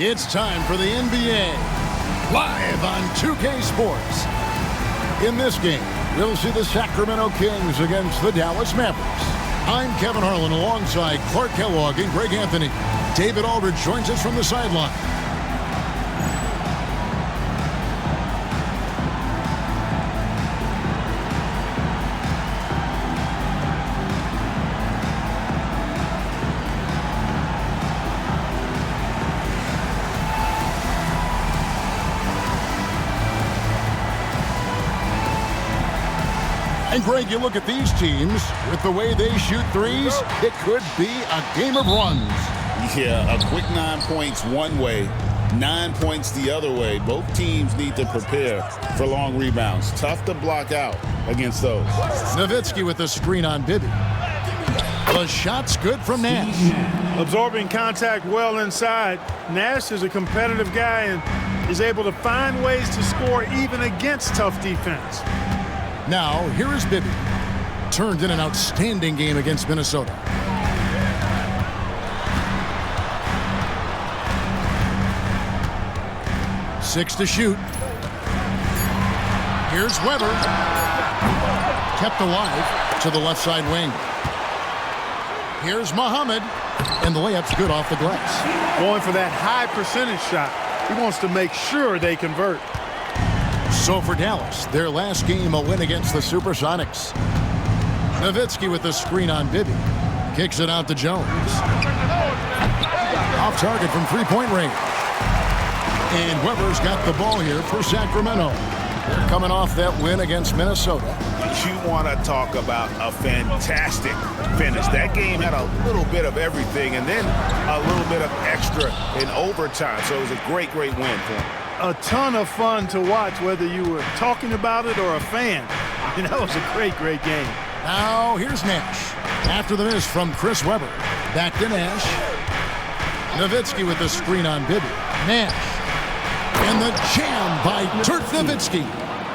It's time for the NBA, live on 2K Sports. In this game, we'll see the Sacramento Kings against the Dallas Mavericks. I'm Kevin Harlan alongside Clark Kellogg and Greg Anthony. David Aldridge joins us from the sideline. And Greg, you look at these teams, with the way they shoot threes, it could be a game of runs. Yeah, a quick 9 points one way, 9 points the other way. Both teams need to prepare for long rebounds. Tough to block out against those. Nowitzki with the screen on Bibby. The shot's good from Nash. Absorbing contact well inside. Nash is a competitive guy and is able to find ways to score even against tough defense. Now, here is Bibby. Turned in an outstanding game against Minnesota. Six to shoot. Here's Weber. Kept alive to the left side wing. Here's Muhammad. And the layup's good off the glass. Going for that high percentage shot. He wants to make sure they convert. So for Dallas, their last game a win against the Supersonics. Nowitzki with the screen on Bibby. Kicks it out to Jones. Off target from three-point range. And Weber's got the ball here for Sacramento. They're coming off that win against Minnesota. You want to talk about a fantastic finish. That game had a little bit of everything and then a little bit of extra in overtime. So it was a great, great win for them. A ton of fun to watch, whether you were talking about it or a fan. That was a great, great game. Now, here's Nash. After the miss from Chris Webber. Back to Nash. Nowitzki with the screen on Bibby. Nash. And the jam by Dirk Nowitzki.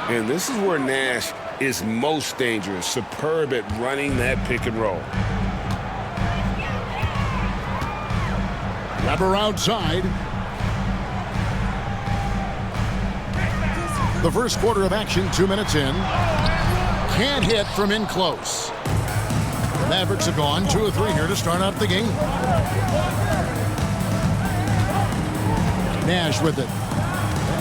And this is where Nash is most dangerous. Superb at running that pick and roll. Webber outside. The first quarter of action, 2 minutes in. Can't hit from in close. Mavericks have gone 2 of 3 here to start out the game. Nash with it.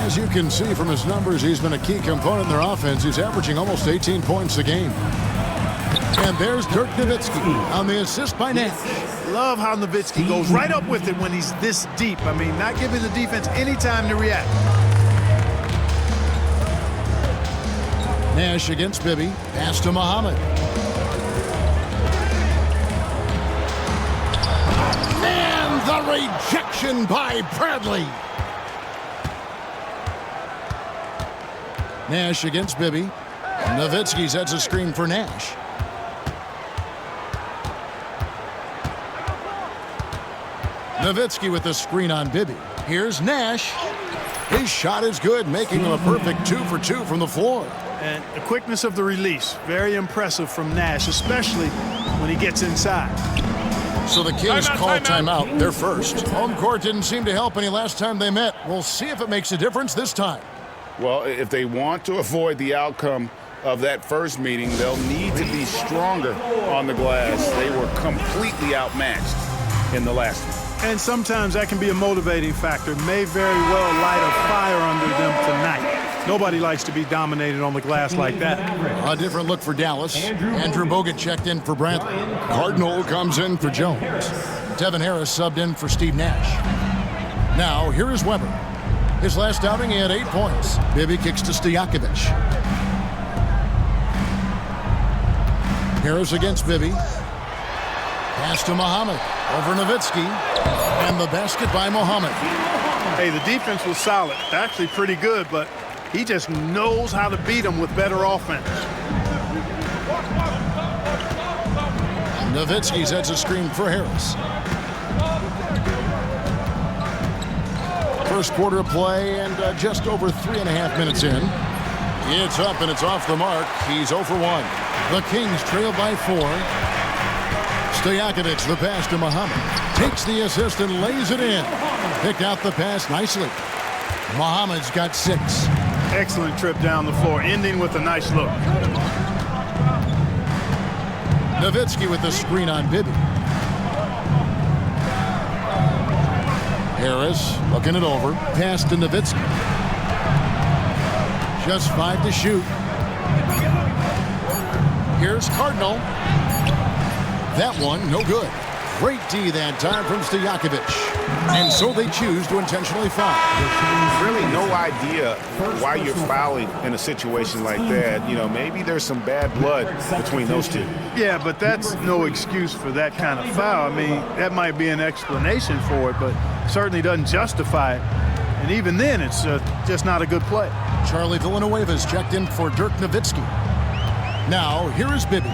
As you can see from his numbers, he's been a key component in their offense. He's averaging almost 18 points a game. And there's Dirk Nowitzki on the assist by Nash. Love how Nowitzki goes right up with it when he's this deep. I mean, not giving the defense any time to react. Nash against Bibby. Pass to Muhammad. And the rejection by Bradley. Nash against Bibby. Nowitzki sets a screen for Nash. Nowitzki with the screen on Bibby. Here's Nash. His shot is good, making him a perfect 2 for 2 from the floor. And the quickness of the release, very impressive from Nash, especially when he gets inside. So the Kings call timeout, their first. Home court didn't seem to help any last time they met. We'll see if it makes a difference this time. Well, if they want to avoid the outcome of that first meeting, they'll need to be stronger on the glass. They were completely outmatched in the last one. And sometimes that can be a motivating factor. May very well light a fire under them tonight. Nobody likes to be dominated on the glass like that. A different look for Dallas. Andrew Bogut checked in for Bradley. Cardinal comes in for Jones. Devin Harris subbed in for Steve Nash. Now, here is Weber. His last outing, he had 8 points. Bibby kicks to Stojakovic. Harris against Bibby. Pass to Muhammad. Over Nowitzki. And the basket by Muhammad. Hey, the defense was solid. Actually pretty good, but he just knows how to beat them with better offense. Nowitzki sets a screen for Harris. First quarter of play and just over 3.5 minutes in. It's up and it's off the mark. He's 0 for 1. The Kings trail by 4. Stojakovic, the pass to Muhammad. Takes the assist and lays it in. Picked out the pass nicely. Muhammad's got 6. Excellent trip down the floor, ending with a nice look. Nowitzki with the screen on Bibby. Harris looking it over. Pass to Nowitzki. Just 5 to shoot. Here's Cardinal. That one, no good. Great D that time from Stojakovic. And so they choose to intentionally foul. Really no idea why you're fouling in a situation like that. You know, maybe there's some bad blood between those two. Yeah, but that's no excuse for that kind of foul. I mean, that might be an explanation for it, but certainly doesn't justify it. And even then, it's just not a good play. Charlie Villanueva's checked in for Dirk Nowitzki. Now, here is Bibby.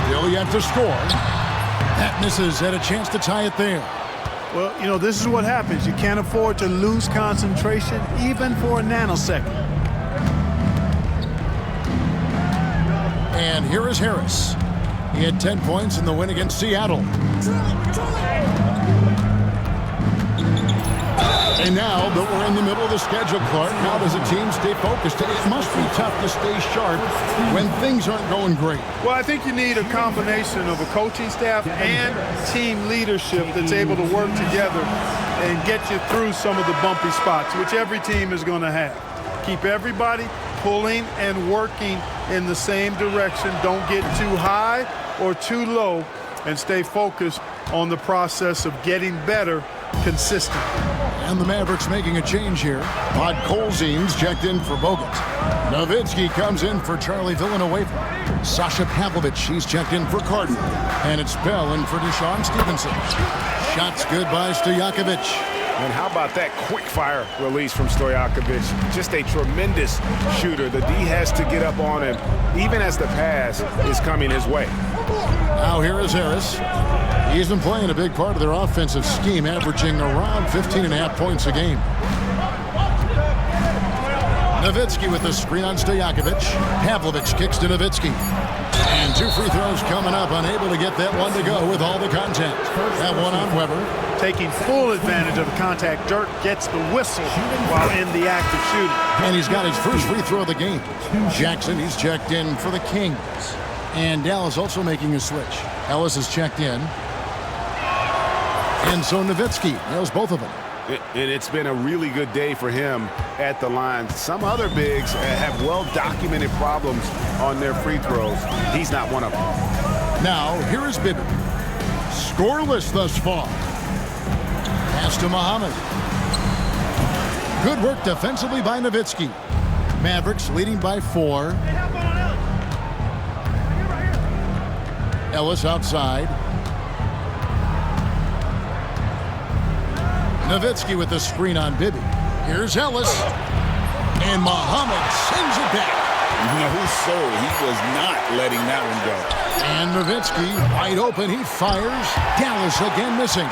Still yet to score. That misses, had a chance to tie it there. Well, you know, this is what happens. You can't afford to lose concentration even for a nanosecond. And here is Harris. He had 10 points in the win against Seattle. And now that we're in the middle of the schedule, Clark, how does a team stay focused? It must be tough to stay sharp when things aren't going great. Well, I think you need a combination of a coaching staff and team leadership that's able to work together and get you through some of the bumpy spots, which every team is going to have. Keep everybody pulling and working in the same direction. Don't get too high or too low, and stay focused on the process of getting better consistently. And the Mavericks making a change here. Podkolzin's checked in for Bogut. Nowitzki comes in for Charlie Villanueva. Sasha Pavlovich, he's checked in for Cardinal. And it's Bell in for Deshaun Stevenson. Shots good by Stojakovic. And how about that quick fire release from Stojakovic? Just a tremendous shooter. The D has to get up on him, even as the pass is coming his way. Now here is Harris. He's been playing a big part of their offensive scheme, averaging around 15.5 points a game. Nowitzki with the screen on Stojakovic. Pavlovich kicks to Nowitzki. And 2 free throws coming up, unable to get that one to go with all the contact. That one on Weber. Taking full advantage of the contact, Dirk gets the whistle while in the act of shooting. And he's got his first free throw of the game. Jackson, he's checked in for the Kings. And Dallas also making a switch. Ellis is checked in. And so Nowitzki nails both of them. And it's been a really good day for him at the line. Some other bigs have well-documented problems on their free throws. He's not one of them. Now, here is Bibby. Scoreless thus far. Pass to Muhammad. Good work defensively by Nowitzki. Mavericks leading by 4. Ellis outside. Nowitzki with the screen on Bibby. Here's Ellis. And Muhammad sends it back. No, sir, he was not letting that one go. And Nowitzki wide open. He fires. Dallas again missing.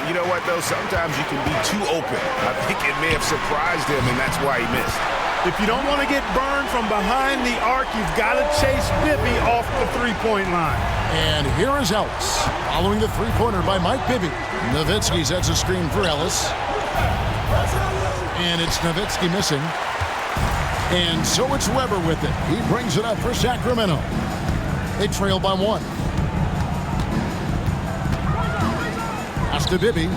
You know what, though? Sometimes you can be too open. I think it may have surprised him, and that's why he missed. If you don't want to get burned from behind the arc, you've got to chase Bibby off the three-point line. And here is Ellis, following the three-pointer by Mike Bibby. Nowitzki sets a screen for Ellis. And it's Nowitzki missing. And so it's Weber with it. He brings it up for Sacramento. They trail by 1. Pass to Bibby.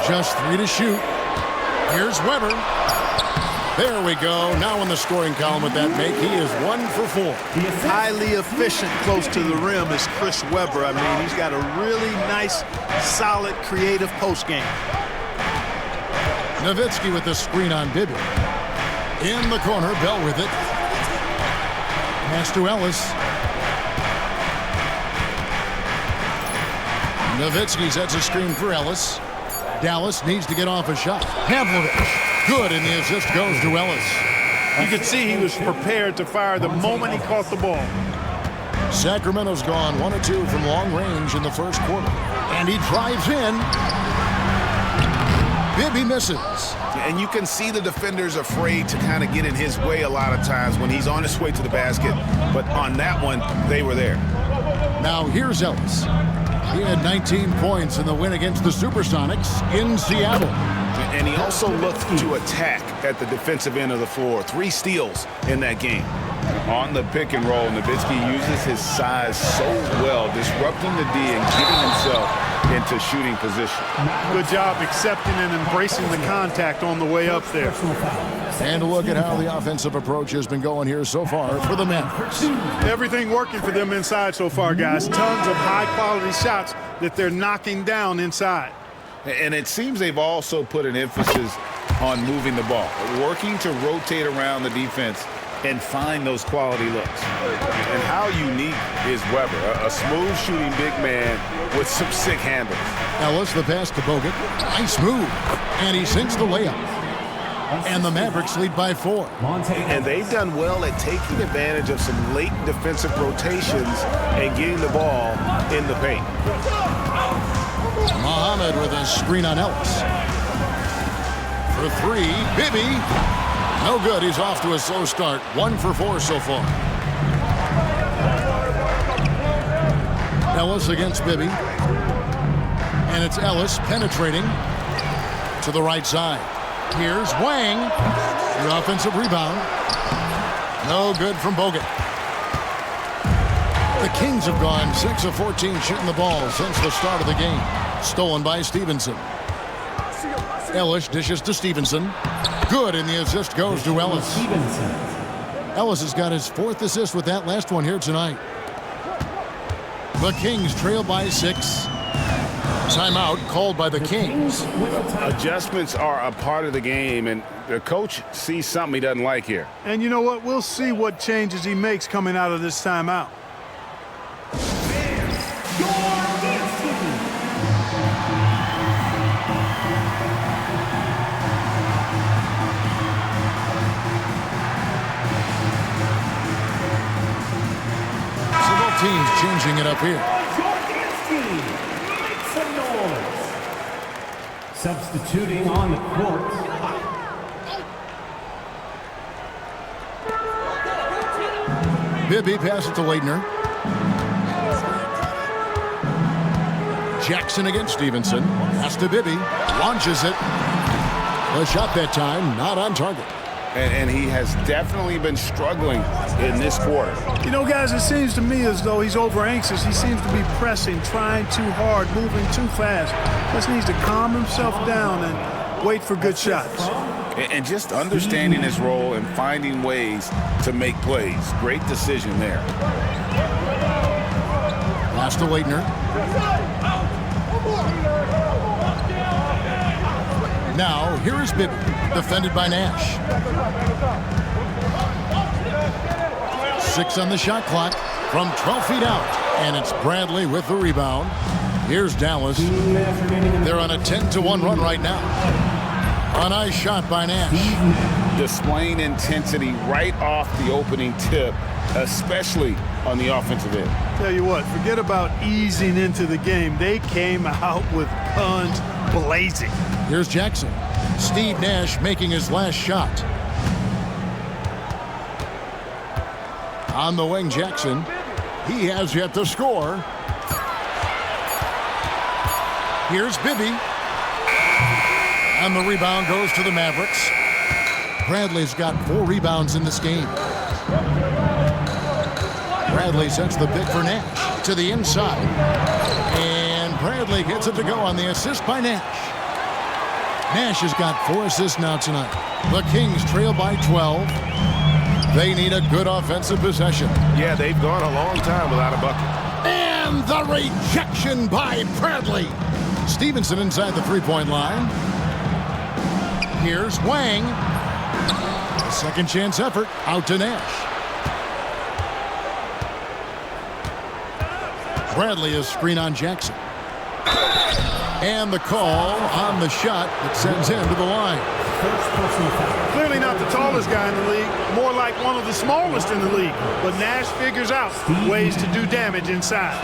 Just 3 to shoot. Here's Weber. There we go. Now in the scoring column with that make, he is 1 for 4. Highly efficient close to the rim is Chris Weber. I mean, he's got a really nice, solid, creative post game. Nowitzki with the screen on Bibby. In the corner, Bell with it. Pass to Ellis. Nowitzki sets a screen for Ellis. Dallas needs to get off a shot. Pavlovich, good, and the assist goes to Ellis. You could see he was prepared to fire the moment he caught the ball. Sacramento's gone 1 of 2 from long range in the first quarter. And he drives in. Bibby misses. And you can see the defenders afraid to kind of get in his way a lot of times when he's on his way to the basket. But on that one, they were there. Now here's Ellis. He had 19 points in the win against the Supersonics in Seattle. And he also looked to attack at the defensive end of the floor. 3 steals in that game. On the pick and roll, Nowitzki uses his size so well, disrupting the D and getting himself into shooting position. Good job accepting and embracing the contact on the way up there. And look at how the offensive approach has been going here so far for the Mavericks. Everything working for them inside so far, guys. Tons of high-quality shots that they're knocking down inside. And it seems they've also put an emphasis on moving the ball, working to rotate around the defense and find those quality looks. And how unique is Weber, a smooth shooting big man with some sick handles. Ellis, the pass to Bogut. Nice move. And he sinks the layup. And the Mavericks lead by 4. And they've done well at taking advantage of some late defensive rotations and getting the ball in the paint. Muhammad with a screen on Ellis. For 3, Bibby. No good. He's off to a slow start. 1 for 4 so far. Ellis against Bibby. And it's Ellis penetrating to the right side. Here's Wang. The offensive rebound. No good from Bogut. The Kings have gone 6 of 14 shooting the ball since the start of the game. Stolen by Stevenson. Ellis dishes to Stevenson. Good, and the assist goes to Ellis. Ellis has got his 4th assist with that last one here tonight. The Kings trail by 6. Timeout called by the Kings. Adjustments are a part of the game, and the coach sees something he doesn't like here. And you know what? We'll see what changes he makes coming out of this timeout. Teams changing it up here. Substituting on the court. Bibby passes to Leitner. Jackson against Stevenson. Pass to Bibby. Launches it. The shot that time not on target. And he has definitely been struggling in this quarter. You know, guys, it seems to me as though he's over anxious. He seems to be pressing, trying too hard, moving too fast. Just needs to calm himself down and wait for good shots. And just understanding his role and finding ways to make plays. Great decision there. Pass to Leitner. Now, here is Bibby, defended by Nash. 6 on the shot clock from 12 feet out. And it's Bradley with the rebound. Here's Dallas. They're on a 10-1 run right now. A nice shot by Nash. Displaying intensity right off the opening tip, especially on the offensive end. Tell you what, forget about easing into the game. They came out with guns blazing. Here's Jackson. Steve Nash making his last shot. On the wing, Jackson. He has yet to score. Here's Bibby. And the rebound goes to the Mavericks. Bradley's got 4 rebounds in this game. Bradley sets the pick for Nash to the inside. And Bradley gets it to go on the assist by Nash. Nash has got 4 assists now tonight. The Kings trail by 12. They need a good offensive possession. Yeah, they've gone a long time without a bucket. And the rejection by Bradley. Stevenson inside the three-point line. Here's Wang. A second chance effort out to Nash. Bradley is screen on Jackson. And the call on the shot that sends him to the line. Clearly not the tallest guy in the league, more like one of the smallest in the league. But Nash figures out ways to do damage inside.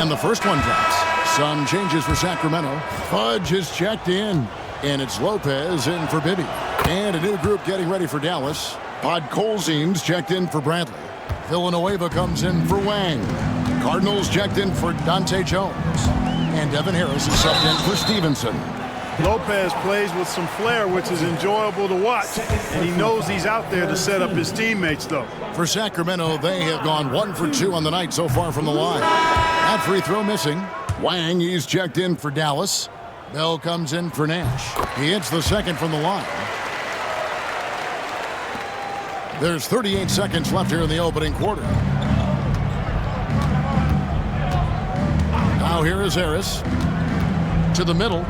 And the first one drops. Some changes for Sacramento. Fudge is checked in. And it's Lopez in for Bibby. And a new group getting ready for Dallas. Podkolzin's checked in for Bradley. Villanueva comes in for Wang. Cardinals checked in for Dante Jones. And Devin Harris is subbed in for Stevenson. Lopez plays with some flair, which is enjoyable to watch. And he knows he's out there to set up his teammates, though. For Sacramento, they have gone 1 for 2 on the night so far from the line. That free throw missing. Wang, he's checked in for Dallas. Bell comes in for Nash. He hits the second from the line. There's 38 seconds left here in the opening quarter. Now here is Harris. To the middle.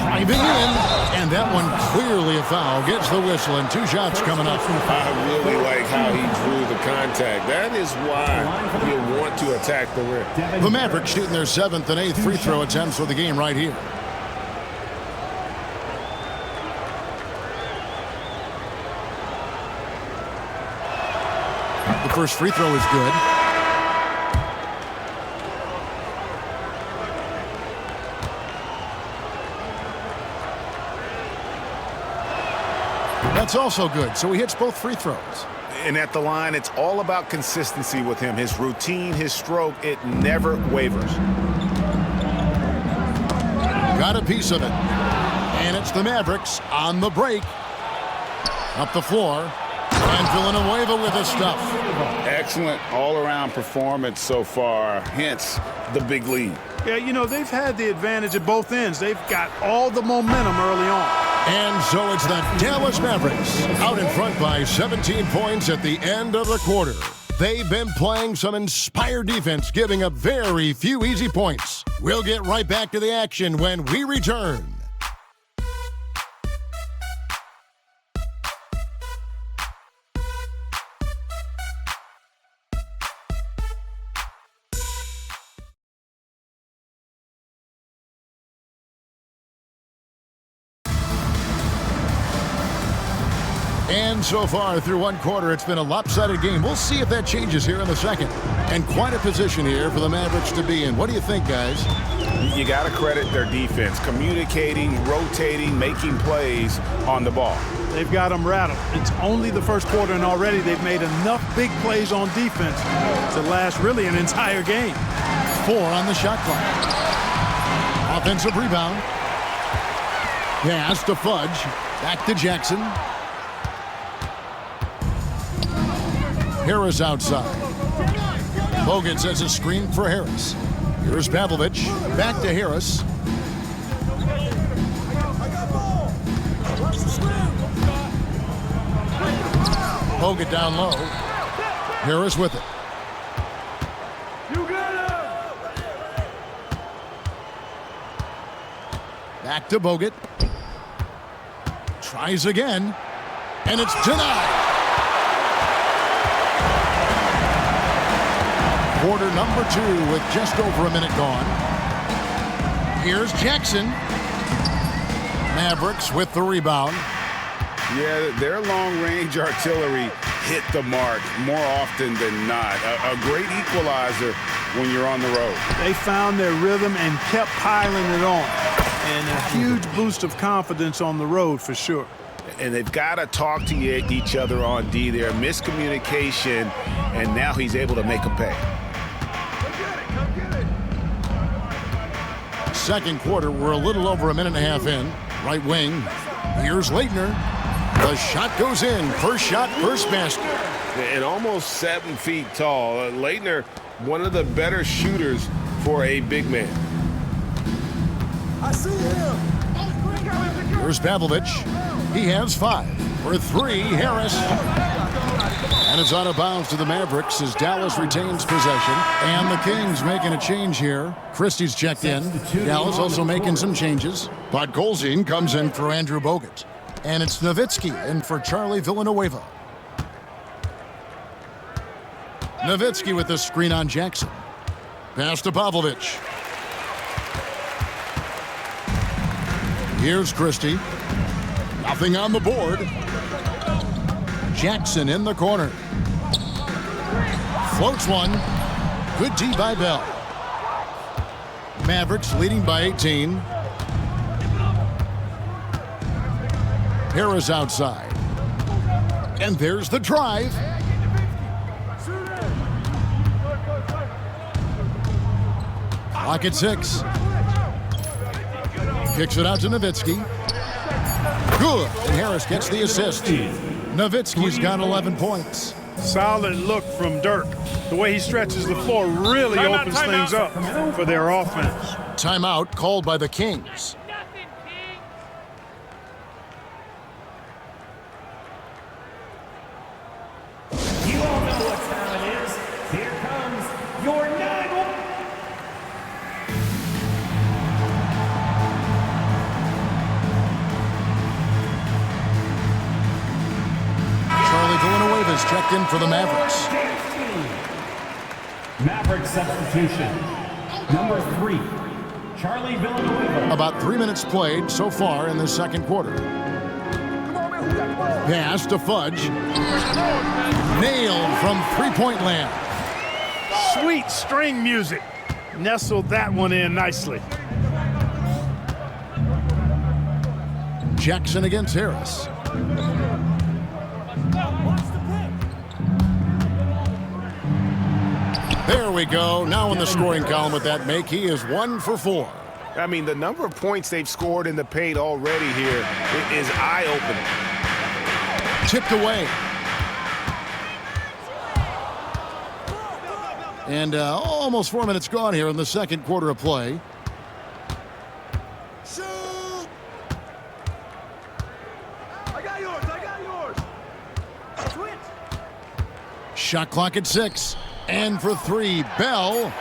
Driving in. And that one clearly a foul. Gets the whistle and 2 shots coming up. I really like how he drew the contact. That is why you want to attack the rim. The Mavericks shooting their 7th and 8th free throw attempts for the game right here. The first free throw is good. That's also good, so he hits both free throws. And at the line, it's all about consistency with him. His routine, his stroke, it never wavers. Got a piece of it. And it's the Mavericks on the break. Up the floor. And Villanueva with the stuff. Excellent all-around performance so far, hence the big lead. Yeah, you know, they've had the advantage at both ends. They've got all the momentum early on. And so it's the Dallas Mavericks out in front by 17 points at the end of the quarter. They've been playing some inspired defense, giving up very few easy points. We'll get right back to the action when we return. And so far through one quarter, it's been a lopsided game. We'll see if that changes here in the second. And quite a position here for the Mavericks to be in. What do you think, guys? You got to credit their defense, communicating, rotating, making plays on the ball. They've got them rattled. It's only the first quarter, and already they've made enough big plays on defense to last really an entire game. 4 on the shot clock. Offensive rebound. Pass to Fudge. Back to Jackson. Harris outside. Bogut sets a screen for Harris. Here's Pavlovich. Back to Harris. Bogut down low. Harris with it. Back to Bogut. Tries again. And it's denied. Quarter number 2 with just over a minute gone. Here's Jackson. Mavericks with the rebound. Yeah, their long-range artillery hit the mark more often than not. A great equalizer when you're on the road. They found their rhythm and kept piling it on. And a huge boost of confidence on the road for sure. And they've got to talk to each other on D there. Miscommunication, and now he's able to make them pay. Second quarter, we're a little over a minute and a half in. Right wing. Here's Leitner. The shot goes in. First shot, first basket. And almost 7 feet tall. Leitner, one of the better shooters for a big man. I see him. Here's Pavlovich. He has 5. For 3, Harris. And it's out of bounds to the Mavericks as Dallas retains possession. And the Kings making a change here. Christie's checked in. Dallas also making some changes. Podkolzin comes in for Andrew Bogut. And it's Nowitzki in for Charlie Villanueva. Nowitzki with the screen on Jackson. Pass to Pavlovich. Here's Christie. Nothing on the board. Jackson in the corner. Floats one. Good D by Bell. Mavericks leading by 18. Harris outside. And there's the drive. Clock at 6. Kicks it out to Nowitzki. Good. And Harris gets the assist. Nowitzki's got 11 points. Solid look from Dirk. The way he stretches the floor really opens things up for their offense. Timeout called by the Kings. You all know what time it is. Here comes your night. Charlie Villanueva's checked in for the Mavericks. Maverick substitution. Number 3, Charlie Villanueva. About 3 minutes played so far in the second quarter. Pass to Fudge. Nailed from three-point land. Sweet string music. Nestled that one in nicely. Jackson against Harris. There we go. Now in the scoring column with that make, he is 1 for 4. I mean, the number of points they've scored in the paint already here is eye-opening. Tipped away. And almost 4 minutes gone here in the second quarter of play. Shoot! I got yours. Switch. Shot clock at 6. And for 3, Bell.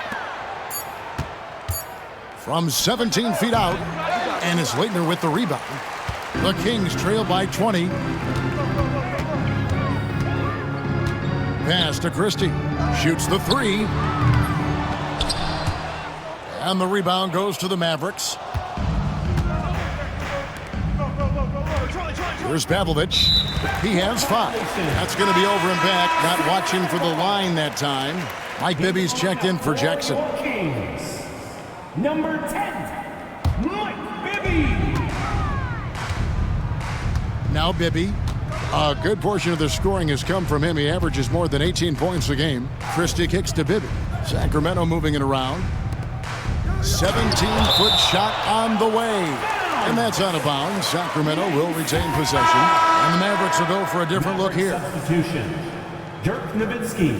From 17 feet out. And it's Leitner with the rebound. The Kings trail by 20. Pass to Christie. Shoots the 3. And the rebound goes to the Mavericks. Here's Pavlovic. He has 5. That's going to be over and back. Not watching for the line that time. Mike Bibby's checked in for Jackson. Kings. Number 10, Mike Bibby. Now Bibby. A good portion of the scoring has come from him. He averages more than 18 points a game. Christie kicks to Bibby. Sacramento moving it around. 17-foot shot on the way. And that's out of bounds. Sacramento will retain possession. And the Mavericks will go for a different look here. Substitution. Dirk Nowitzki,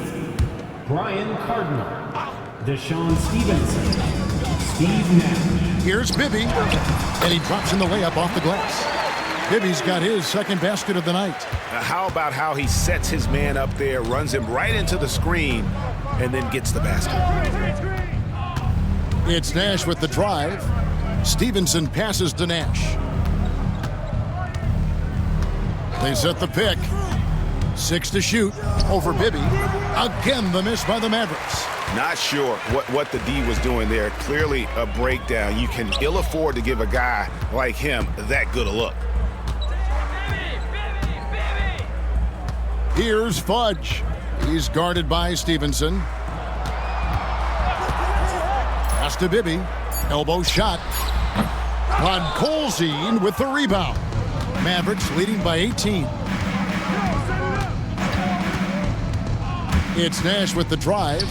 Brian Cardinal, Deshaun Stevenson, Steve Nash. Here's Bibby. And he drops in the layup off the glass. Bibby's got his second basket of the night. How about how he sets his man up there, runs him right into the screen, and then gets the basket? It's Nash with the drive. Stevenson passes to Nash. They set the pick. 6 to shoot over Bibby. Again, the miss by the Mavericks. Not sure what the D was doing there. Clearly a breakdown. You can ill afford to give a guy like him that good a look. Here's Fudge. He's guarded by Stevenson. Pass to Bibby. Elbow shot. Podkolzin with the rebound. Mavericks leading by 18. It's Nash with the drive.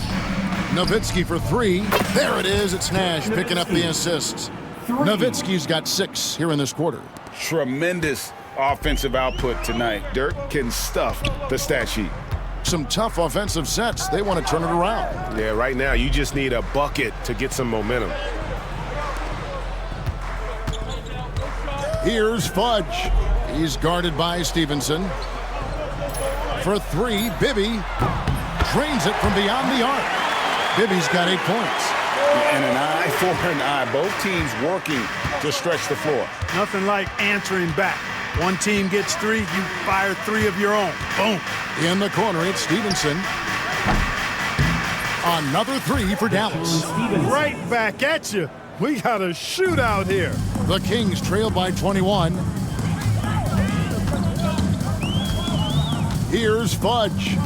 Nowitzki for 3. There it is. It's Nash picking up the assist. Nowitzki's got 6 here in this quarter. Tremendous offensive output tonight. Dirk can stuff the stat sheet. Some tough offensive sets. They want to turn it around. Yeah, right now you just need a bucket to get some momentum. Here's Fudge. He's guarded by Stevenson. For 3, Bibby drains it from beyond the arc. Bibby's got 8 points. And an eye for an eye. Both teams working to stretch the floor. Nothing like answering back. One team gets 3, you fire 3 of your own. Boom. In the corner, it's Stevenson. Another 3 for Dallas. Right back at you. We got a shootout here. The Kings trail by 21. Here's Fudge.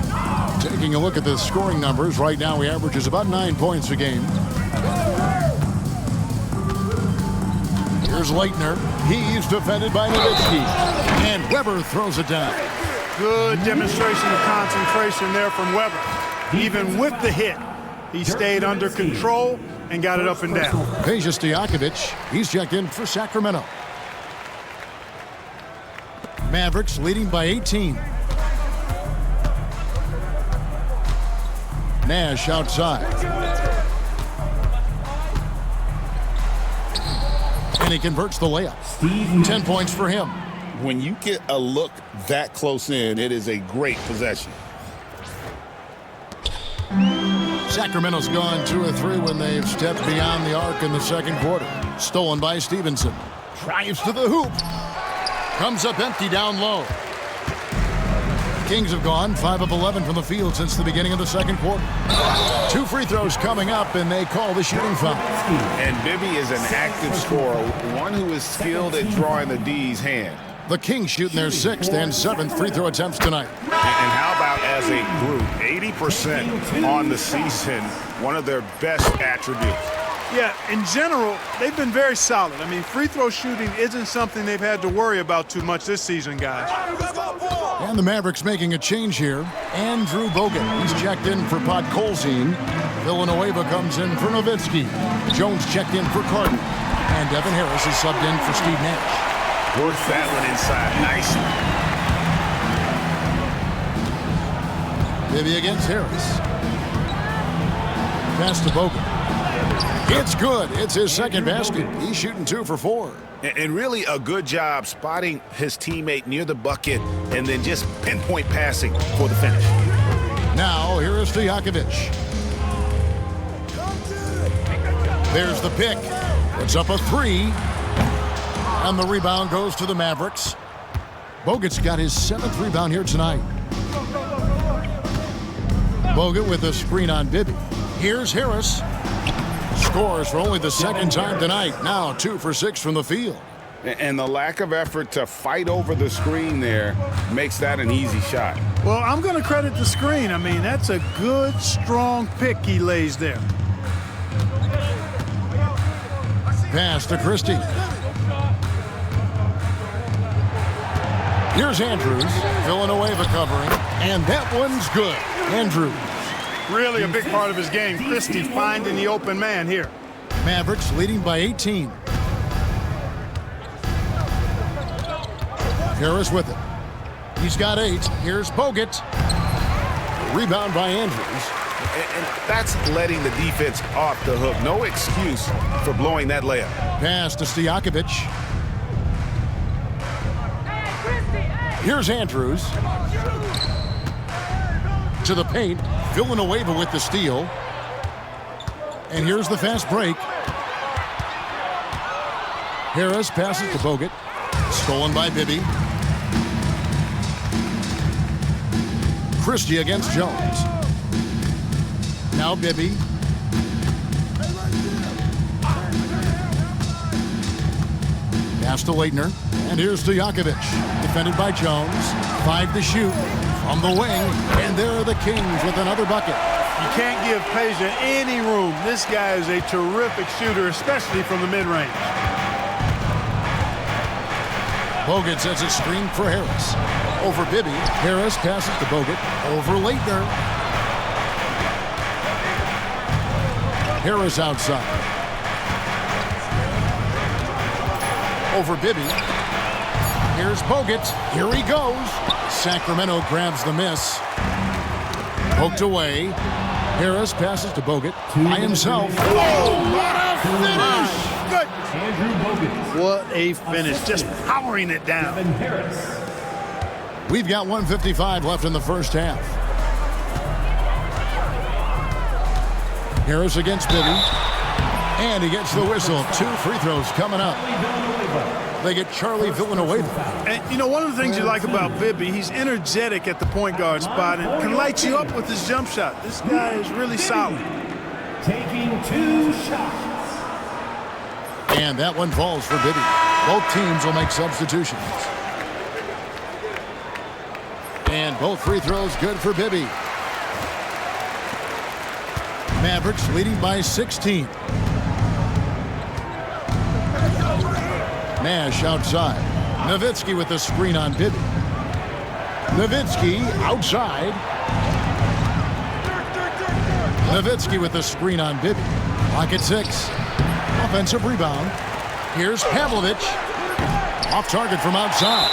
Taking a look at the scoring numbers, right now he averages about 9 points a game. Here's Leitner. He's defended by Nowitzki. And Weber throws it down. Good demonstration of concentration there from Weber. Even with the hit, he stayed under control and got it up and down. Peja Stojakovic, he's checked in for Sacramento. Mavericks leading by 18. Nash outside. And he converts the layup. 10 points for him. When you get a look that close in, it is a great possession. Sacramento's gone 2 of 3 when they've stepped beyond the arc in the second quarter. Stolen by Stevenson. Drives to the hoop. Comes up empty down low. Kings have gone 5 of 11 from the field since the beginning of the second quarter. 2 free throws coming up, and they call the shooting foul. And Bibby is an active scorer, one who is skilled at drawing the D's hand. The Kings shooting their 6th and 7th free throw attempts tonight. And how about as a group, 80% on the season, one of their best attributes. Yeah, in general, they've been very solid. I mean, free throw shooting isn't something they've had to worry about too much this season, guys. And the Mavericks making a change here. Andrew Bogut, he's checked in for Podkolzin. Villanueva comes in for Nowitzki. Jones checked in for Carton. And Devin Harris is subbed in for Steve Nash. Works that one inside nicely. Bibby against Harris. Pass to Bogut. It's good. It's his second basket. He's shooting 2 for 4. And really a good job spotting his teammate near the bucket and then just pinpoint passing for the finish. Now, here is Stojakovic. There's the pick. It's up a 3. And the rebound goes to the Mavericks. Bogut's got his 7th rebound here tonight. Bogut with a screen on Bibby. Here's Harris. Scores for only the 2nd time tonight. Now 2 for 6 from the field. And the lack of effort to fight over the screen there makes that an easy shot. Well, I'm going to credit the screen. I mean, that's a good, strong pick he lays there. Pass to Christie. Here's Andrews. Villanueva covering. And that one's good. Andrews. Really a big part of his game. Christie finding the open man here. Mavericks leading by 18. Harris with it. He's got 8. Here's Bogut. Rebound by Andrews. And that's letting the defense off the hook. No excuse for blowing that layup. Pass to Stojakovic. Here's Andrews. To the paint. Villanueva with the steal. And here's the fast break. Harris passes to Bogut. Stolen by Bibby. Christie against Jones. Now Bibby. Pass to Leitner. And here's Stojakovic. Defended by Jones. 5 to shoot. From the wing, and there are the Kings with another bucket. You can't give Peja any room. This guy is a terrific shooter, especially from the mid-range. Bogut sets a screen for Harris. Over Bibby. Harris passes to Bogut. Over Leitner. Harris outside. Over Bibby. Here's Bogut. Here he goes. Sacramento grabs the miss. Poked away. Harris passes to Bogut by himself. Oh, what a finish! Good. Andrew Bogut. What a finish. Just powering it down. Devin Harris. We've got 1:55 left in the first half. Harris against Bibby. And he gets the whistle. 2 free throws coming up. They get Charlie Villanueva. And, you know, one of the things you like about Bibby, he's energetic at the point guard spot and can light you up with his jump shot. This guy is really solid. Taking 2 shots. And that one falls for Bibby. Both teams will make substitutions. And And both free throws good for Bibby. Mavericks leading by 16. Nash outside. Nowitzki with the screen on Bibby. Nowitzki outside. Nowitzki with the screen on Bibby. Lock at 6. Offensive rebound. Here's Pavlovich. Off target from outside.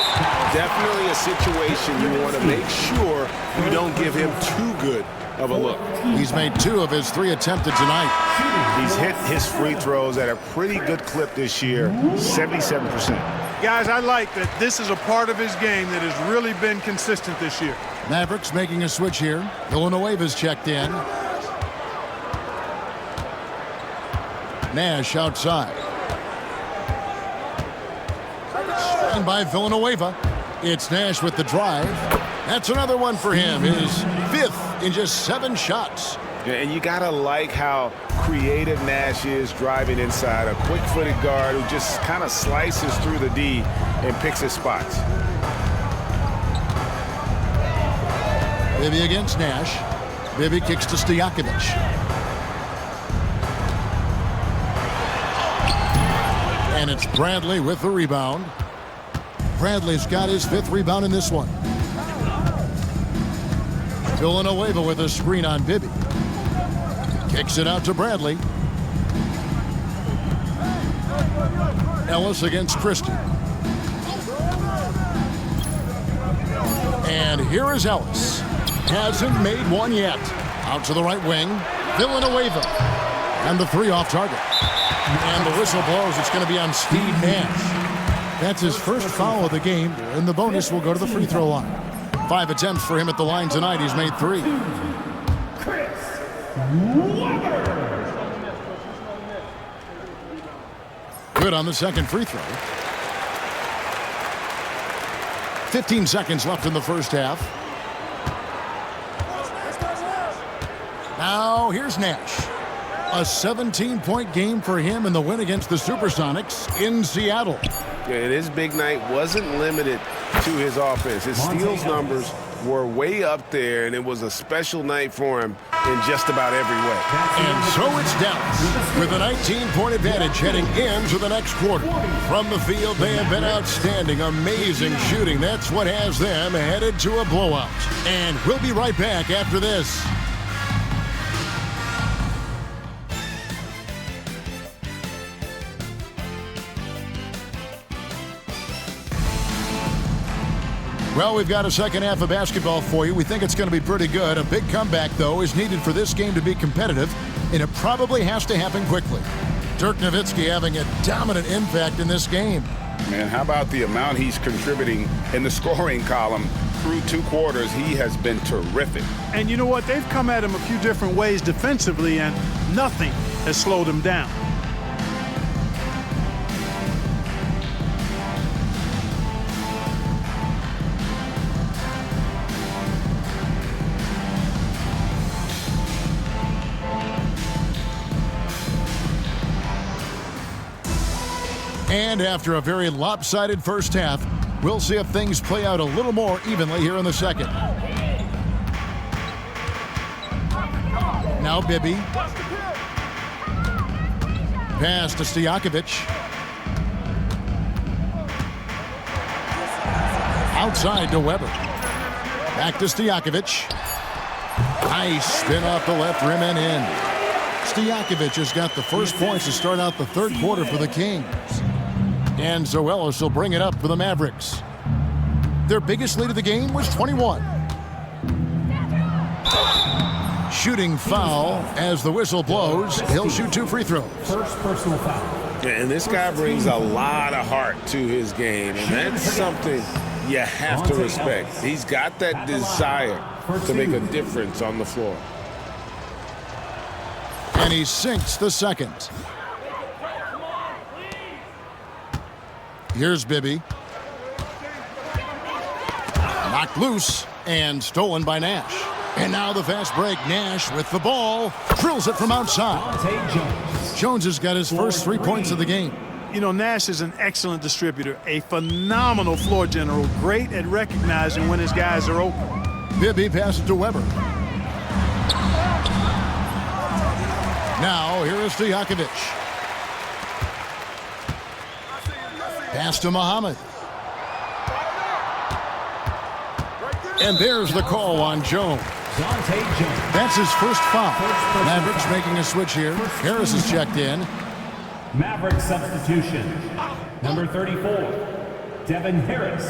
Definitely a situation you want to make sure you don't give him too good of a look. He's made 2 of his 3 attempted tonight. He's hit his free throws at a pretty good clip this year, 77%. Guys, I like that this is a part of his game that has really been consistent this year. Mavericks making a switch here. Villanueva's checked in. Nash outside. And by Villanueva. It's Nash with the drive. That's another one for him. His 5th in just 7 shots. And you got to like how creative Nash is driving inside. A quick-footed guard who just kind of slices through the D and picks his spots. Bibby against Nash. Bibby kicks to Stojakovic. And it's Bradley with the rebound. Bradley's got his 5th rebound in this one. Villanueva with a screen on Bibby. Kicks it out to Bradley. Ellis against Christie. And here is Ellis. Hasn't made one yet. Out to the right wing. Villanueva. And the 3 off target. And the whistle blows. It's going to be on Steve Nash. That's his first foul of the game, and the bonus will go to the free throw line. 5 attempts for him at the line tonight. He's made 3. Good on the second free throw. 15 seconds left in the first half. Now here's Nash. A 17-point game for him in the win against the Supersonics in Seattle. Yeah, and his big night wasn't limited to his offense. His steals numbers were way up there, and it was a special night for him in just about every way. And so it's Dallas with a 19-point advantage heading into the next quarter. From the field, they have been outstanding, amazing shooting. That's what has them headed to a blowout. And we'll be right back after this. Well, we've got a second half of basketball for you. We think it's going to be pretty good. A big comeback, though, is needed for this game to be competitive, and it probably has to happen quickly. Dirk Nowitzki having a dominant impact in this game. Man, how about the amount he's contributing in the scoring column through 2 quarters? He has been terrific. And you know what? They've come at him a few different ways defensively, and nothing has slowed him down. And after a very lopsided first half, we'll see if things play out a little more evenly here in the second. Now Bibby. Pass to Stojakovic. Outside to Weber. Back to Stojakovic. Nice spin off the left rim and in. Stojakovic has got the first points to start out the third quarter for the Kings. And Zoelis will bring it up for the Mavericks. Their biggest lead of the game was 21. Shooting foul as the whistle blows. He'll shoot 2 free throws. First personal foul. And this guy brings a lot of heart to his game, and that's something you have to respect. He's got that desire to make a difference on the floor. And he sinks the second. Here's Bibby. Knocked loose and stolen by Nash. And now the fast break. Nash with the ball. Drills it from outside. Jones has got his first 3 points of the game. You know, Nash is an excellent distributor, a phenomenal floor general, great at recognizing when his guys are open. Bibby passes to Weber. Now, here is Stojakovic. Pass to Muhammad. And there's the call on Jones. That's his first foul. Mavericks making a switch here. Harris is checked in. Maverick substitution. Number 34, Devin Harris.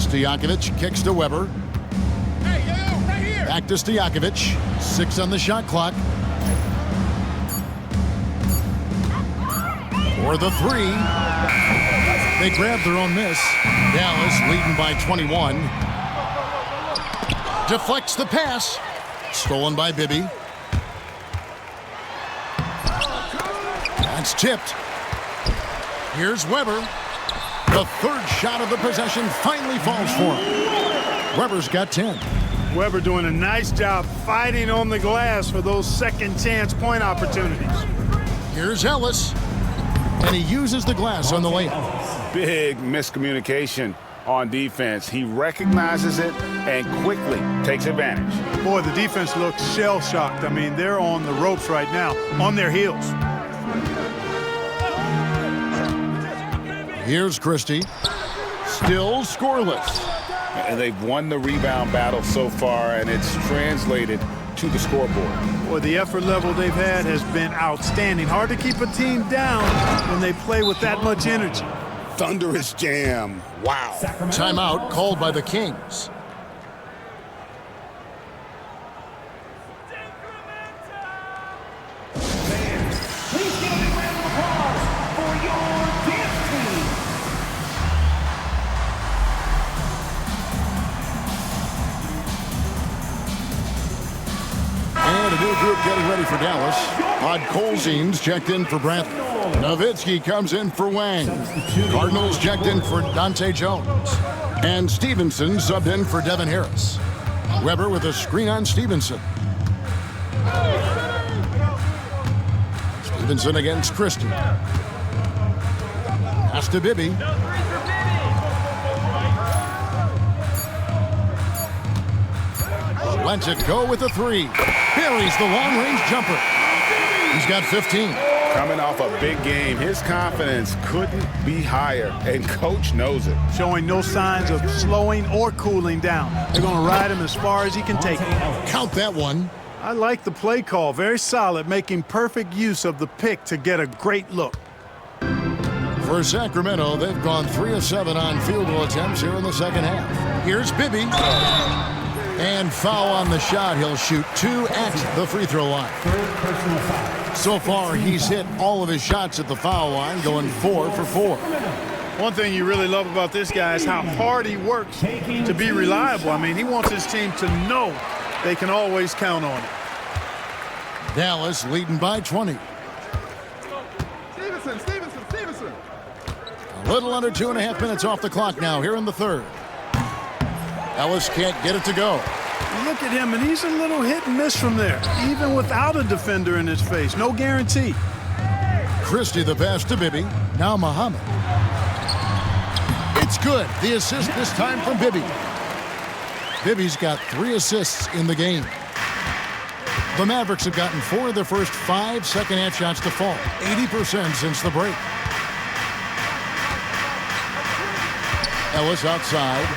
Stojakovic kicks to Weber. Back to Stojakovic. 6 on the shot clock. For the 3. They grab their own miss. Dallas leading by 21. Deflects the pass. Stolen by Bibby. That's tipped. Here's Weber. The third shot of the possession finally falls for him. Weber's got 10. Weber doing a nice job fighting on the glass for those second chance point opportunities. Here's Ellis. And he uses the glass on the layup. Big miscommunication on defense. He recognizes it and quickly takes advantage. Boy, the defense looks shell-shocked. I mean, they're on the ropes right now, on their heels. Here's Christie. Still scoreless. And they've won the rebound battle so far, and it's translated to the scoreboard. Boy, the effort level they've had has been outstanding. Hard to keep a team down when they play with that much energy. Thunderous jam. Wow. Timeout called by the Kings. Please give a big round of applause for your dance team. And a new group getting ready for Dallas. Podkolzin's checked in for Brantley. Nowitzki comes in for Wang. Cardinals checked in for Dante Jones. And Stevenson subbed in for Devin Harris. Weber with a screen on Stevenson. Stevenson against Christie. Pass to Bibby. Lets it go with a 3. Buries the long-range jumper. He's got 15. Coming off a big game, his confidence couldn't be higher, and coach knows it. Showing no signs of slowing or cooling down. They're going to ride him as far as he can take him. Count that one. I like the play call. Very solid, making perfect use of the pick to get a great look. For Sacramento, they've gone 3 of 7 on field goal attempts here in the second half. Here's Bibby. And foul on the shot. He'll shoot 2 at the free throw line. So far, he's hit all of his shots at the foul line, going 4 for 4. One thing you really love about this guy is how hard he works to be reliable. I mean, he wants his team to know they can always count on it. Dallas leading by 20. Stevenson. A little under 2.5 minutes off the clock now here in the third. Ellis can't get it to go. Look at him, and he's a little hit and miss from there, even without a defender in his face. No guarantee. Christie the pass to Bibby. Now Muhammad. It's good. The assist this time from Bibby. Bibby's got 3 assists in the game. The Mavericks have gotten 4 of their first 5 second-half shots to fall. 80% since the break. Ellis outside.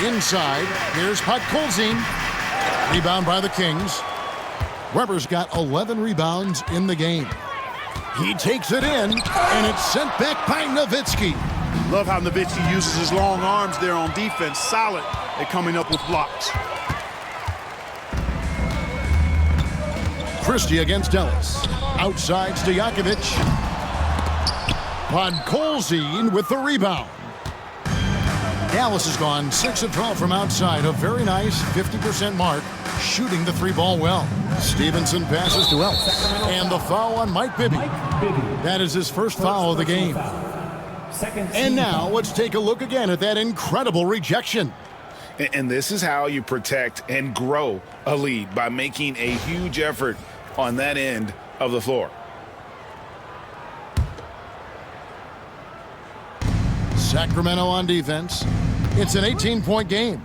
Inside, here's Podkolzin. Rebound by the Kings. Weber's got 11 rebounds in the game. He takes it in, and it's sent back by Nowitzki. Love how Nowitzki uses his long arms there on defense. Solid at coming up with blocks. Christie against Ellis. Outside Stojakovic. Podkolzin with the rebound. Dallas has gone 6 of 12 from outside, a very nice 50% mark, shooting the 3-ball well. Stevenson passes to Ellis, and the foul on Mike Bibby. That is his first foul of the game. And now let's take a look again at that incredible rejection. And this is how you protect and grow a lead, by making a huge effort on that end of the floor. Sacramento on defense. It's an 18-point game.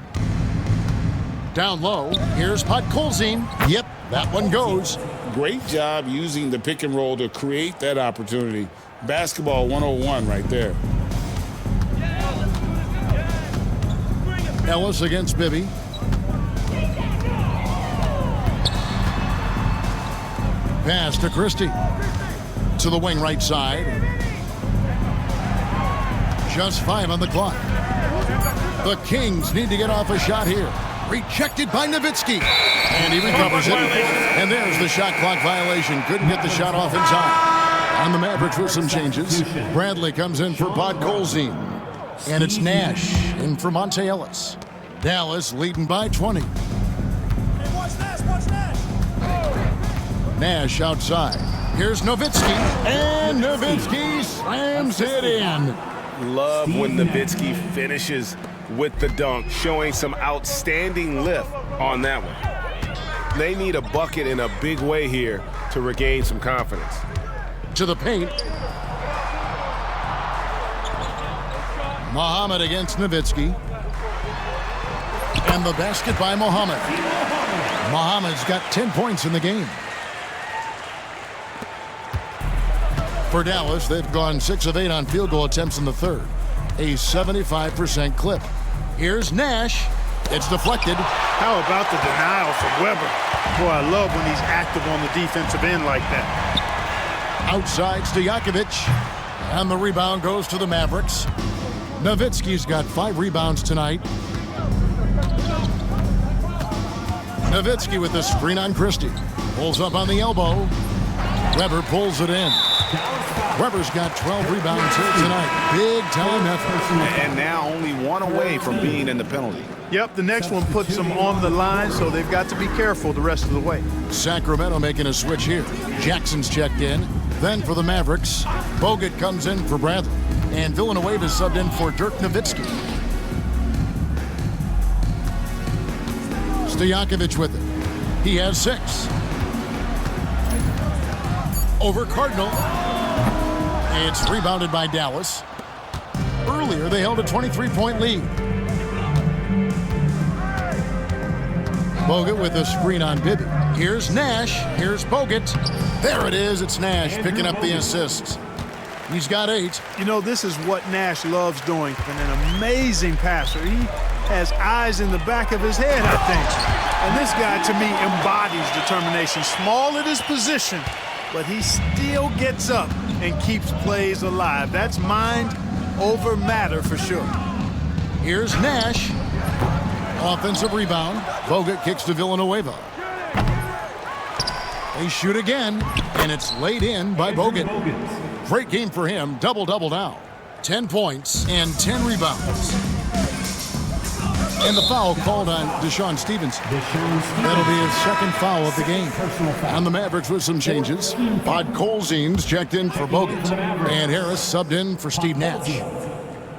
Down low, here's Podkolzin. Yep, that one goes. Great job using the pick and roll to create that opportunity. Basketball 101 right there. Ellis against Bibby. Pass to Christie. To the wing right side. Just 5 on the clock. The Kings need to get off a shot here. Rejected by Nowitzki. And he recovers it. And there's the shot clock violation. Couldn't get the shot off in time. On the Mavericks with some changes. Bradley comes in for Podkolzin. And it's Nash in for Monte Ellis. Dallas leading by 20. Hey, watch Nash, watch Nash. Nash outside. Here's Nowitzki. And Nowitzki slams it in. Love when Nowitzki finishes with the dunk, showing some outstanding lift on that one. They need a bucket in a big way here to regain some confidence. To the paint. Muhammad against Nowitzki. And the basket by Muhammad. Muhammad's got 10 points in the game. For Dallas, they've gone 6 of 8 on field goal attempts in the third. A 75% clip. Here's Nash. It's deflected. How about the denial from Weber? Boy, I love when he's active on the defensive end like that. Outside Stojakovic. And the rebound goes to the Mavericks. Nowitzki's got 5 rebounds tonight. Nowitzki with the screen on Christie. Pulls up on the elbow. Weber pulls it in. Weber's got 12 rebounds here tonight. Big time effort. And now only 1 away from being in the penalty. Yep, the next one puts them on the line, so they've got to be careful the rest of the way. Sacramento making a switch here. Jackson's checked in. Then for the Mavericks, Bogut comes in for Bradley. And Villanueva subbed in for Dirk Nowitzki. Stojakovic with it. He has 6. Over Cardinal. It's rebounded by Dallas. Earlier, they held a 23-point lead. Bogut with a screen on Bibby. Here's Nash. Here's Bogut. There it is. It's Nash picking up the assists. He's got 8. You know, this is what Nash loves doing. And an amazing passer. He has eyes in the back of his head, I think. And this guy, to me, embodies determination. Small at his position, but he still gets up and keeps plays alive. That's mind over matter for sure. Here's Nash. Offensive rebound. Bogut kicks to Villanueva. They shoot again, and it's laid in by Bogut. Great game for him. Double-double now. 10 points and 10 rebounds. And the foul called on Deshaun Stevenson. That'll be his second foul of the game. On the Mavericks with some changes. Podkolzin's checked in for Bogut. And Harris subbed in for Steve Nash.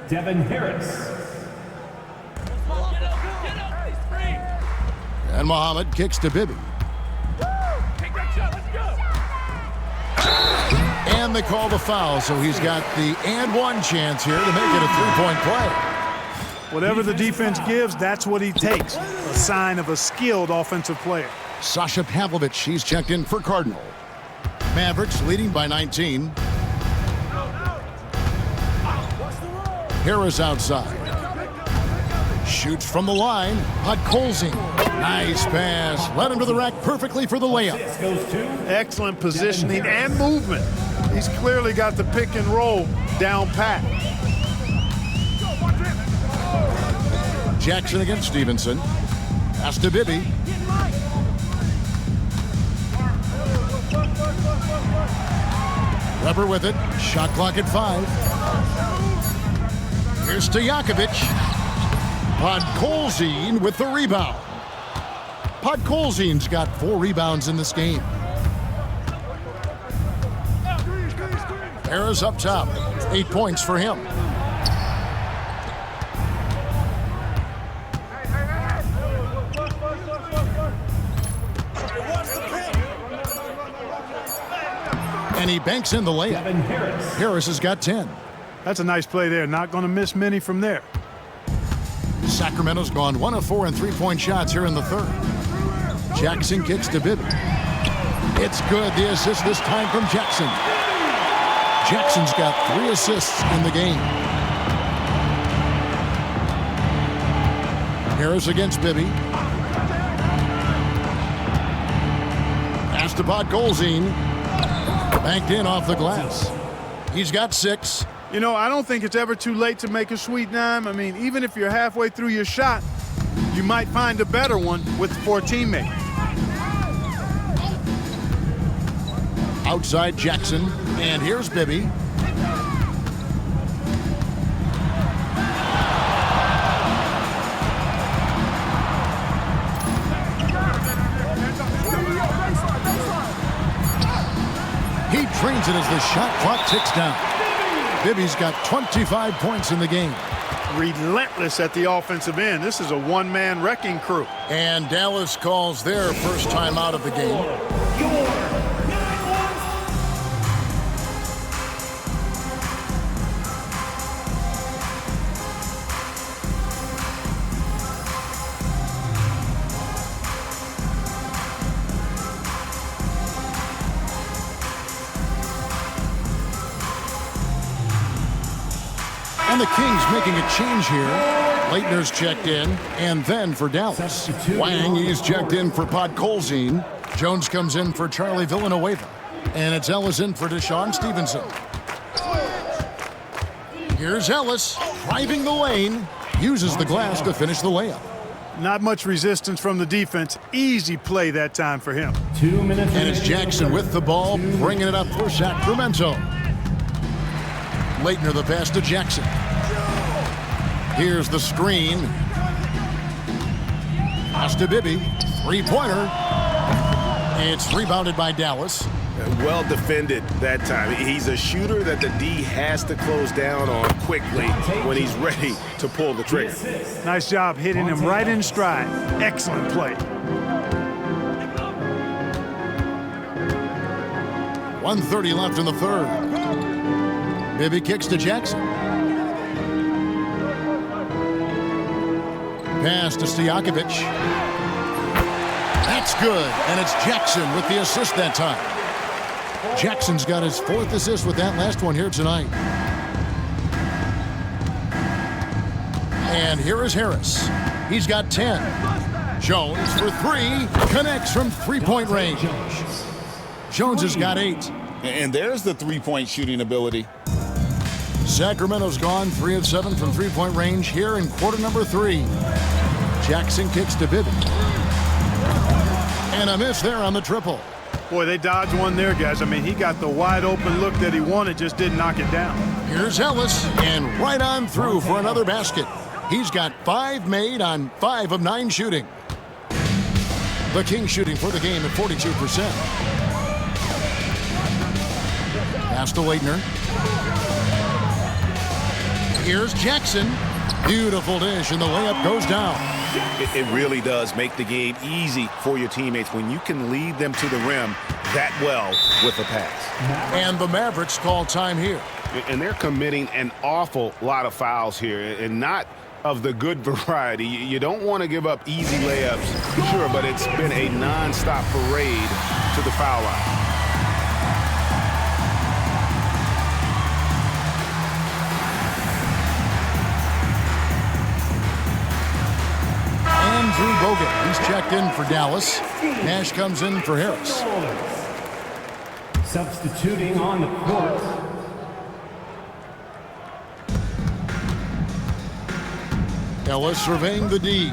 Devin Harris. And Muhammad kicks to Bibby. And they call the foul, so he's got the and one chance here to make it a 3-point play. Whatever the defense gives, that's what he takes. A sign of a skilled offensive player. Sasha Pavlovich, he's checked in for Cardinal. Mavericks leading by 19. Harris outside. Shoots from the line. Podkolzin. Nice pass. Led him to the rack perfectly for the layup. Excellent positioning and movement. He's clearly got the pick and roll down pat. Jackson against Stevenson. Pass to Bibby. Weber with it. Shot clock at 5. Here's Stojakovic. Podkolzin with the rebound. Podkolzin's got 4 rebounds in this game. Harris up top. 8 points for him. And he banks in the layup. Harris has got 10. That's a nice play there. Not going to miss many from there. Sacramento's gone 1 of 4 in three-point shots here in the third. Jackson kicks to Bibby. It's good. The assist this time from Jackson. Jackson's got 3 assists in the game. Harris against Bibby. Pass to Podkolzin. Banked in off the glass. He's got 6. You know, I don't think it's ever too late to make a sweet dime. I mean, even if you're halfway through your shot, you might find a better one for a teammate. Outside Jackson, and here's Bibby. He drains it as the shot clock ticks down. Bibby's got 25 points in the game. Relentless at the offensive end. This is a one-man wrecking crew. And Dallas calls their first time out of the game. And the Kings making a change here. Leitner's checked in, and then for Dallas. Wang, he's checked in for Podkolzin. Jones comes in for Charlie Villanueva. And it's Ellis in for Deshaun Stevenson. Here's Ellis, driving the lane. Uses the glass to finish the layup. Not much resistance from the defense. Easy play that time for him. 2 minutes. And it's Jackson with the ball, bringing it up for Sacramento. Leitner the pass to Jackson. Here's the screen. Pass to Bibby. Three-pointer. It's rebounded by Dallas. Well defended that time. He's a shooter that the D has to close down on quickly when he's ready to pull the trigger. Nice job hitting him right in stride. Excellent play. 1:30 left in the third. Bibby kicks to Jackson. Pass to Stojakovic. That's good, and it's Jackson with the assist that time. Jackson's got his 4th assist with that last one here tonight. And here is Harris. He's got 10. Jones for 3. Connects from three-point range. Jones has got 8. And there's the three-point shooting ability. Sacramento's gone 3 of 7 from three-point range here in quarter number 3. Jackson kicks to Bibby. And a miss there on the triple. Boy, they dodged one there, guys. I mean, he got the wide open look that he wanted, just didn't knock it down. Here's Ellis, and right on through for another basket. He's got 5 made on 5 of 9 shooting. The Kings shooting for the game at 42%. Pass to Leitner. Here's Jackson. Beautiful dish, and the layup goes down. It really does make the game easy for your teammates when you can lead them to the rim that well with a pass. And the Mavericks call time here. And they're committing an awful lot of fouls here, and not of the good variety. You don't want to give up easy layups, sure, but it's been a non-stop parade to the foul line. Andrew Bogut, he's checked in for Dallas. Nash comes in for Harris. Substituting on the court. Ellis surveying the D.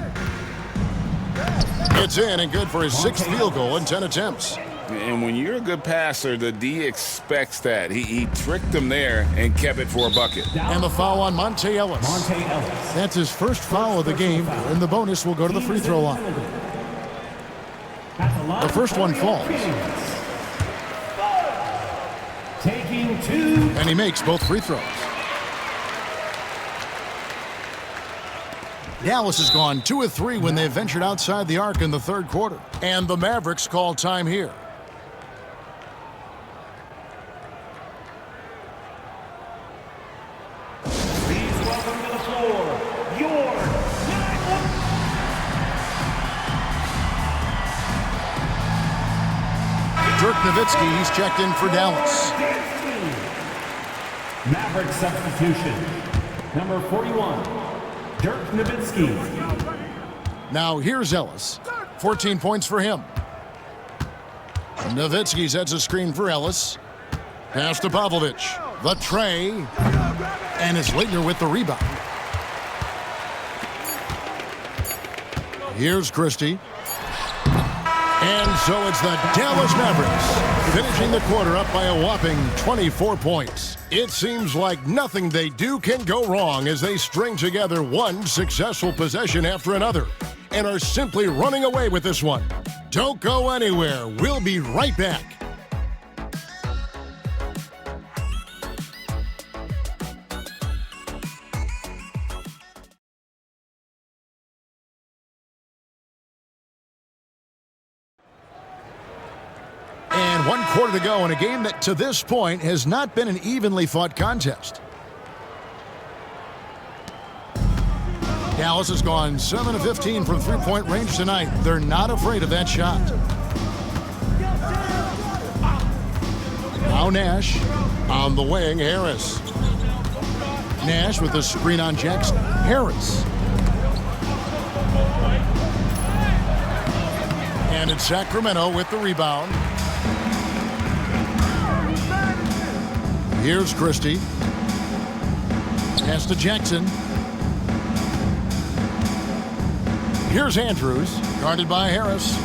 It's in and good for his 6th field goal in 10 attempts. And when you're a good passer, the D expects that. He tricked them there and kept it for a bucket. And the foul on Monte Ellis. That's his first foul of the game, and the bonus will go to the free throw line. The first one falls. Taking 2. And he makes both free throws. Dallas has gone 2 of 3 when they ventured outside the arc in the third quarter. And the Mavericks call time here. Please welcome to the floor, your Dirk Nowitzki, he's checked in for Dallas. Maverick substitution. Number 41, Dirk Nowitzki. Now here's Ellis. 14 points for him. Nowitzki sets a screen for Ellis. Pass to Pavlovic. The tray. And it's Leitner with the rebound. Here's Christie. And so it's the Dallas Mavericks finishing the quarter up by a whopping 24 points. It seems like nothing they do can go wrong as they string together one successful possession after another and are simply running away with this one. Don't go anywhere. We'll be right back. And 1 quarter to go in a game that to this point has not been an evenly fought contest. Dallas has gone 7 of 15 from three-point range tonight. They're not afraid of that shot. Now Nash on the wing. Harris. Nash with the screen on Jackson. Harris. And it's Sacramento with the rebound. Here's Christie. Pass to Jackson. Here's Andrews, guarded by Harris.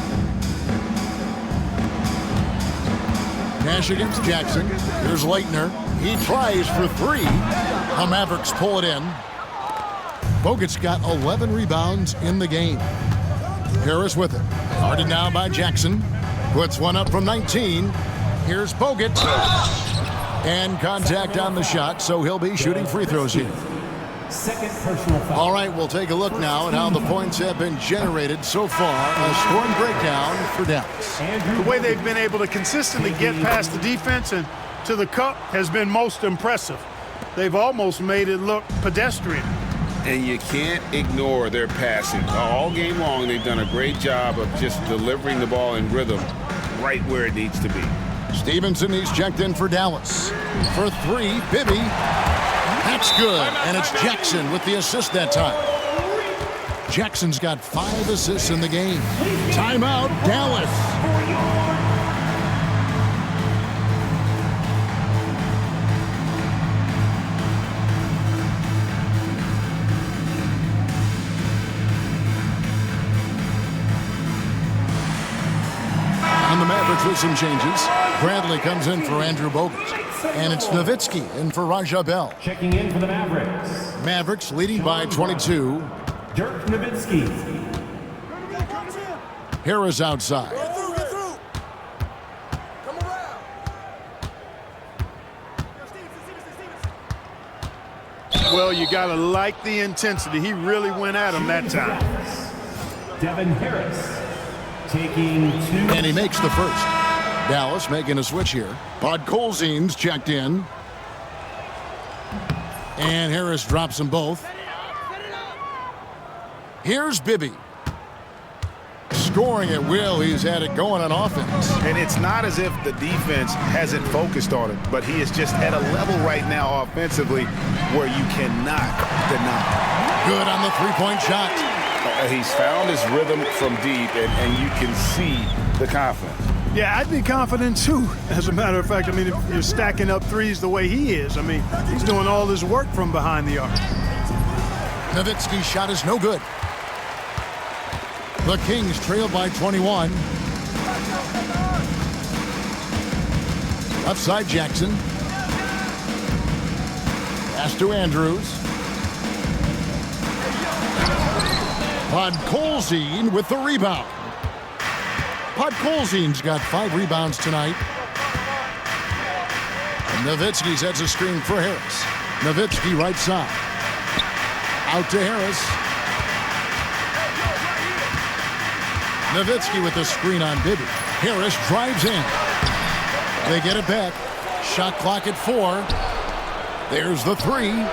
Nash against Jackson. Here's Leitner. He tries for three. The Mavericks pull it in. Bogut's got 11 rebounds in the game. Harris with it. Guarded now by Jackson. Puts one up from 19. Here's Bogut. And contact on the shot, so he'll be shooting free throws here. Second personal foul. All right, we'll take a look now at how the points have been generated so far. A scoring breakdown for Dallas. The way they've been able to consistently get past the defense and to the cup has been most impressive. They've almost made it look pedestrian. And you can't ignore their passing. All game long, they've done a great job of just delivering the ball in rhythm right where it needs to be. Stevenson, he's checked in for Dallas. For three, Bibby. That's good, and it's Jackson with the assist that time. Jackson's got 5 assists in the game. Timeout, Dallas. And the Mavericks with some changes. Bradley comes in for Andrew Bogut. And it's Nowitzki in for Raja Bell. Checking in for the Mavericks. Mavericks leading by 22. Dirk Nowitzki. Harris outside. Get through. Come around. Well, you got to like the intensity. He really went at him that time. Devin Harris taking 2. And he makes the first. Dallas making a switch here. Podkolzin's checked in. And Harris drops them both. Here's Bibby. Scoring at will. He's had it going on offense. And it's not as if the defense hasn't focused on it, but he is just at a level right now offensively where you cannot deny. Good on the three-point shot. He's found his rhythm from deep, and you can see the confidence. Yeah, I'd be confident too. As a matter of fact, I mean, if you're stacking up threes the way he is, I mean, he's doing all this work from behind the arc. Nowitzki's shot is no good. The Kings trail by 21. Left side, Jackson. Pass to Andrews. Podkolzin with the rebound. Podkolzin's got 5 rebounds tonight. And Nowitzki sets a screen for Harris. Nowitzki right side. Out to Harris. Nowitzki with the screen on Bibby. Harris drives in. They get it back. Shot clock at 4. There's the 3.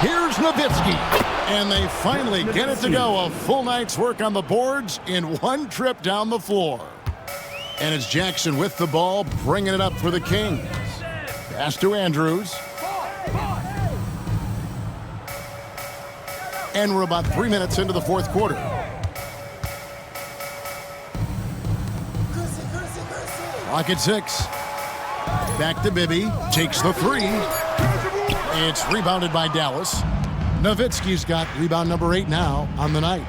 Here's Nowitzki. And they finally get it to go. A full night's work on the boards in one trip down the floor. And it's Jackson with the ball, bringing it up for the Kings. Pass to Andrews. And we're about 3 minutes into the fourth quarter. Clock at 6. Back to Bibby. Takes the 3. It's rebounded by Dallas. Nowitzki's got rebound number 8 now on the night.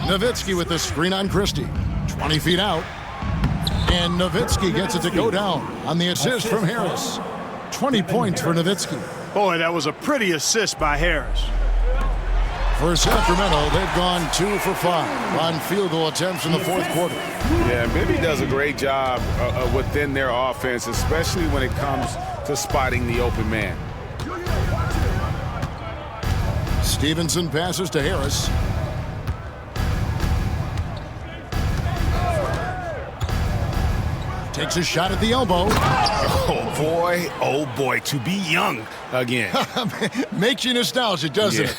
Nowitzki with the screen on Christie. 20 feet out. And Nowitzki gets it to go down on the assist from Harris. 20 points for Nowitzki. Boy, that was a pretty assist by Harris. For Sacramento, they've gone 2 for 5 on field goal attempts in the fourth quarter. Yeah, Bibby does a great job within their offense, especially when it comes to spotting the open man. Stevenson passes to Harris. Takes a shot at the elbow. Oh boy, to be young again. Makes you nostalgic, doesn't it?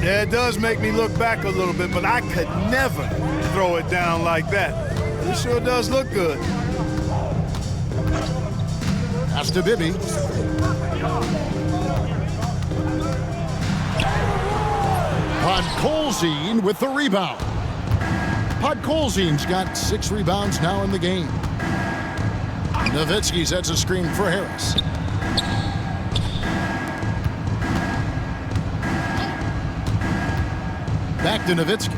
Yeah, it does make me look back a little bit, but I could never throw it down like that. It sure does look good. Pass to Bibby. Podkolzin with the rebound. Podkolzin's got 6 rebounds now in the game. Nowitzki sets a screen for Harris. Back to Nowitzki.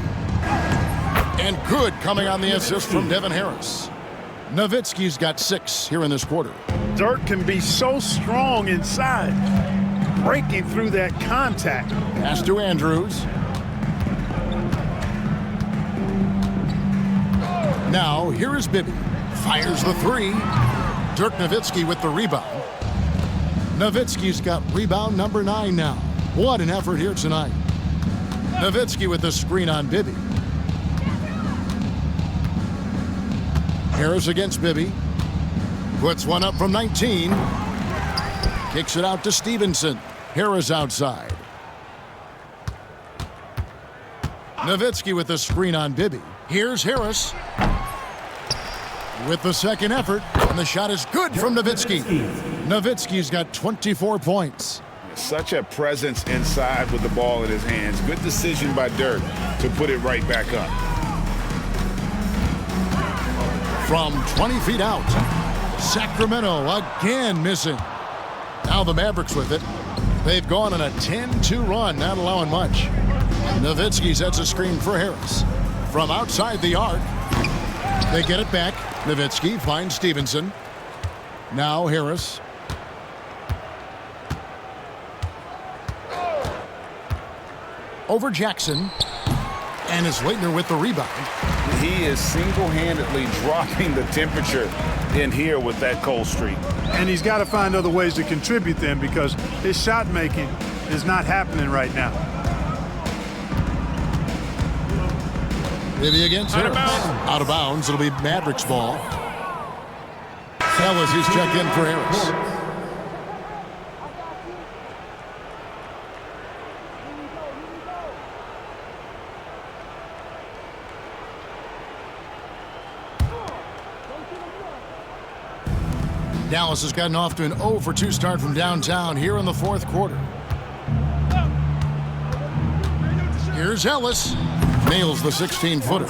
And good coming on the assist from Devin Harris. Nowitzki's got 6 here in this quarter. Dirk can be so strong inside, breaking through that contact. Pass to Andrews. Now, here is Bibby. Fires the 3. Dirk Nowitzki with the rebound. Nowitzki's got rebound number 9 now. What an effort here tonight. Nowitzki with the screen on Bibby. Harris against Bibby. Puts one up from 19. Kicks it out to Stevenson. Harris outside. Nowitzki with the screen on Bibby. Here's Harris with the second effort, and the shot is good from Nowitzki. Nowitzki's got 24 points. Such a presence inside with the ball in his hands. Good decision by Dirk to put it right back up. From 20 feet out, Sacramento again missing. Now the Mavericks with it. They've gone on a 10-2 run, not allowing much. Nowitzki sets a screen for Harris. From outside the arc, they get it back. Nowitzki finds Stevenson. Now Harris. Over Jackson. And it's Leitner with the rebound. He is single-handedly dropping the temperature in here with that cold streak. And he's got to find other ways to contribute then, because his shot making is not happening right now. Bibby against Harris. Out of bounds. It'll be Mavericks ball. Ellis is checked in for Harris. Dallas has gotten off to an 0 for 2 start from downtown here in the fourth quarter. Here's Ellis. Nails the 16-footer.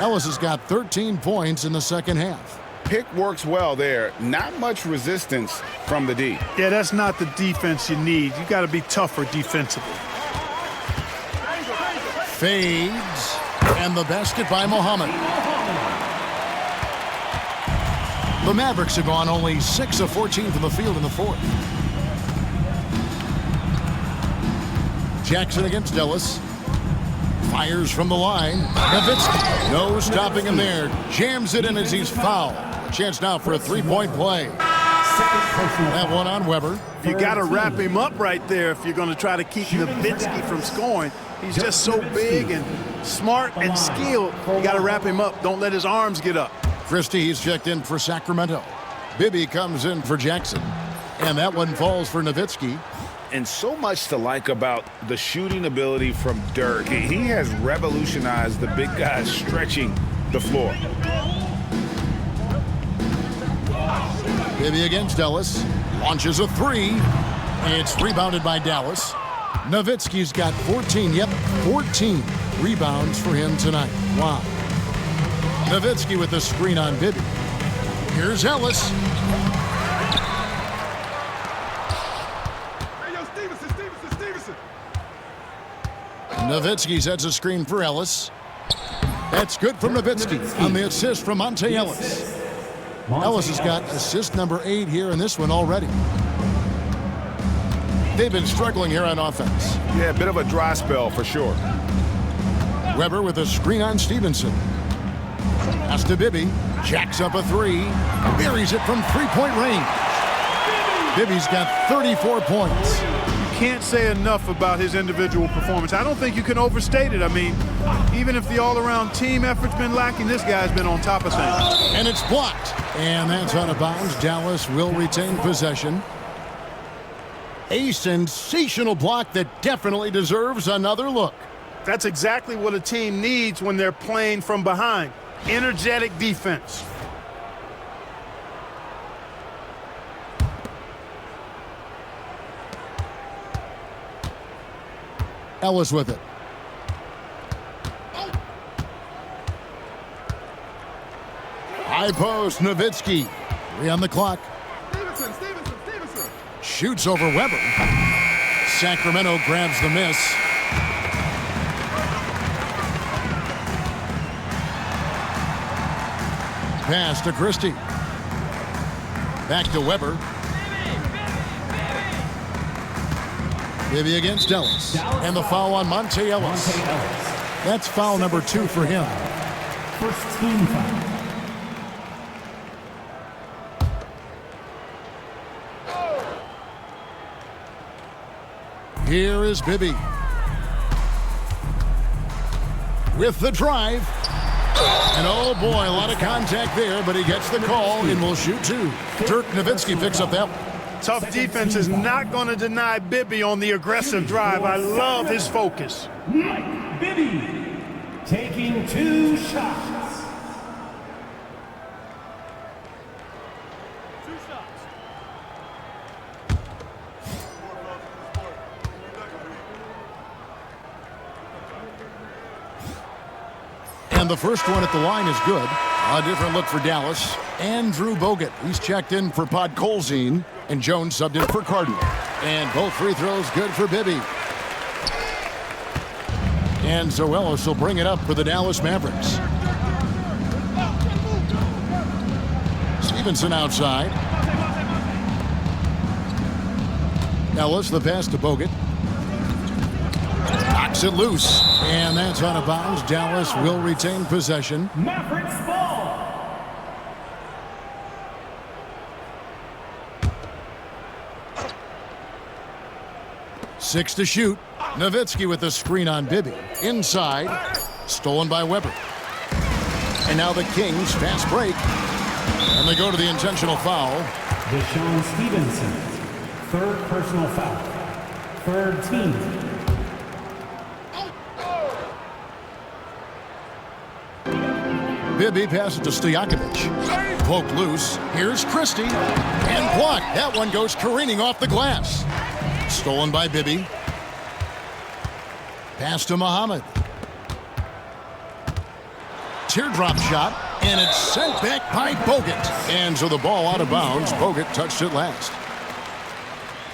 Ellis has got 13 points in the second half. Pick works well there. Not much resistance from the D. Yeah, that's not the defense you need. You got to be tougher defensively. Fades. And the basket by Muhammad. The Mavericks have gone only 6 of 14 from the field in the fourth. Jackson against Ellis. Fires from the line. Nowitzki. No stopping him there. Jams it in as he's fouled. Chance now for a three-point play. That one on Weber. You got to wrap him up right there if you're going to try to keep Nowitzki from scoring. He's just so big and smart and skilled. You got to wrap him up. Don't let his arms get up. Christie, he's checked in for Sacramento. Bibby comes in for Jackson. And that one falls for Nowitzki. And so much to like about the shooting ability from Dirk. He has revolutionized the big guys stretching the floor. Bibby against Ellis. Launches a three. It's rebounded by Dallas. Nowitzki's got 14. Yep, 14 rebounds for him tonight. Wow. Nowitzki with the screen on Bibby. Here's Ellis. Hey, yo, Stevenson. Nowitzki sets a screen for Ellis. That's good from Nowitzki on the assist from Monte Ellis. Ellis has got assist number 8 here in this one already. They've been struggling here on offense. Yeah, a bit of a dry spell for sure. Weber with a screen on Stevenson. Pass to Bibby. Jacks up a three. Buries it from three-point range. Bibby's got 34 points. Can't say enough about his individual performance. I don't think you can overstate it. I mean, even if the all-around team effort's been lacking, this guy's been on top of things. And it's blocked. And that's out of bounds. Dallas will retain possession. A sensational block that definitely deserves another look. That's exactly what a team needs when they're playing from behind. Energetic defense. Ellis with it. High post, Nowitzki. 3 on the clock. Stevenson. Shoots over Weber. Sacramento grabs the miss. Pass to Christie. Back to Weber. Bibby against Ellis. And the foul on Monte Ellis. That's foul number 2 for him. First team foul. Here is Bibby. With the drive. And oh boy, a lot of contact there, but he gets the call and will shoot 2. Dirk Nowitzki picks up that one. Tough defense is not going to deny Bibby on the aggressive drive. I love his focus. Mike Bibby taking 2 shots. And the first one at the line is good. A different look for Dallas. Andrew Bogut. He's checked in for Podkolzin. And Jones subbed in for Cardinal. And both free throws good for Bibby. And so Ellis will bring it up for the Dallas Mavericks. Stevenson outside. Ellis, the pass to Bogut. Knocks it loose. And that's out of bounds. Dallas will retain possession. Mavericks ball. 6 to shoot. Nowitzki with the screen on Bibby. Inside. Stolen by Weber. And now the Kings fast break. And they go to the intentional foul. Deshaun Stevenson. 3rd personal foul. 3rd team. Bibby passes to Stojakovic. Poked loose. Here's Christie. And blocked. That one goes careening off the glass. Stolen by Bibby. Pass to Muhammad. Teardrop shot. And it's sent back by Bogut. And so the ball out of bounds. Bogut touched it last.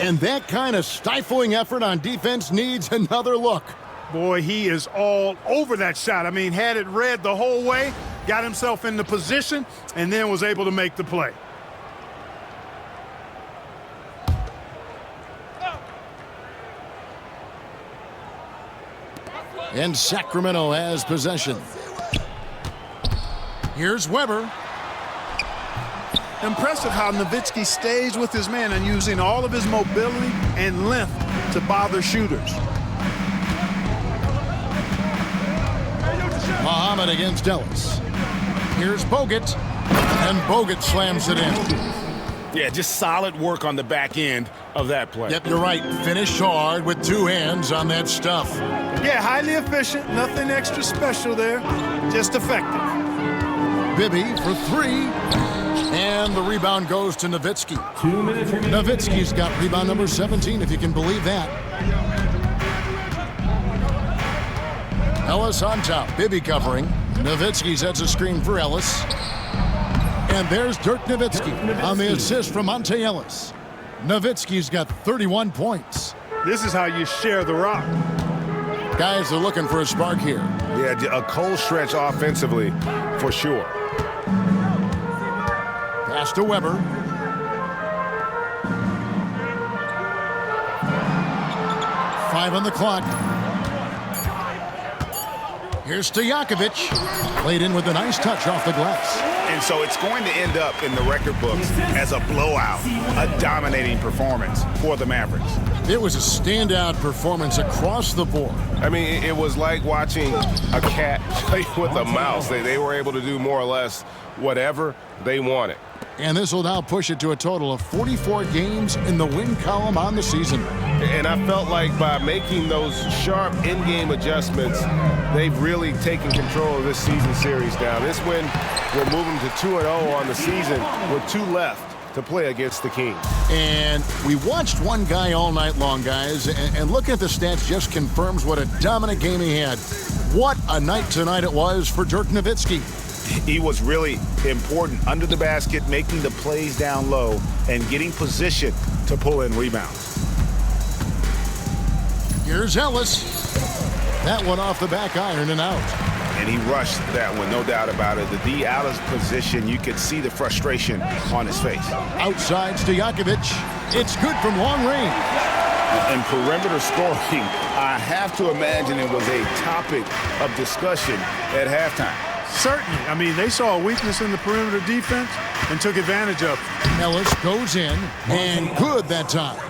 And that kind of stifling effort on defense needs another look. Boy, he is all over that shot. I mean, had it read the whole way, got himself in the position, and then was able to make the play. And Sacramento has possession. Here's Weber. Impressive how Nowitzki stays with his man and using all of his mobility and length to bother shooters. Muhammad against Ellis. Here's Bogut. And Bogut slams it in. Yeah, just solid work on the back end. of that play. Yep, you're right. Finished hard with two hands on that stuff. Yeah, highly efficient. Nothing extra special there. Just effective. Bibby for three. And the rebound goes to Nowitzki. 2 minutes remaining. Nowitzki's got rebound number 17, if you can believe that. Ellis on top. Bibby covering. Nowitzki sets a screen for Ellis. And there's Dirk Nowitzki on the assist from Monte Ellis. Nowitzki's got 31 points. This is how you share the rock. Guys are looking for a spark here. Yeah, a cold stretch offensively for sure. Pass to Weber. Five on the clock. Here's Stojakovic. Played in with a nice touch off the glass. And so it's going to end up in the record books as a blowout, a dominating performance for the Mavericks. It was a standout performance across the board. I mean, it was like watching a cat play with a mouse. They were able to do more or less whatever they wanted. And this will now push it to a total of 44 games in the win column on the season. And I felt like by making those sharp in-game adjustments, they've really taken control of this season series now. This win will move them to 2-0 on the season with 2 left to play against the Kings. And we watched one guy all night long, guys, and looking at the stats just confirms what a dominant game he had. What a night tonight it was for Dirk Nowitzki. He was really important under the basket, making the plays down low and getting position to pull in rebounds. Here's Ellis. That one off the back iron and out. And he rushed that one, no doubt about it. The D out of position, you could see the frustration on his face. Outside Stojakovic. It's good from long range. And perimeter scoring, I have to imagine it was a topic of discussion at halftime. Certainly. I mean, they saw a weakness in the perimeter defense and took advantage of it. Ellis goes in, and good that time.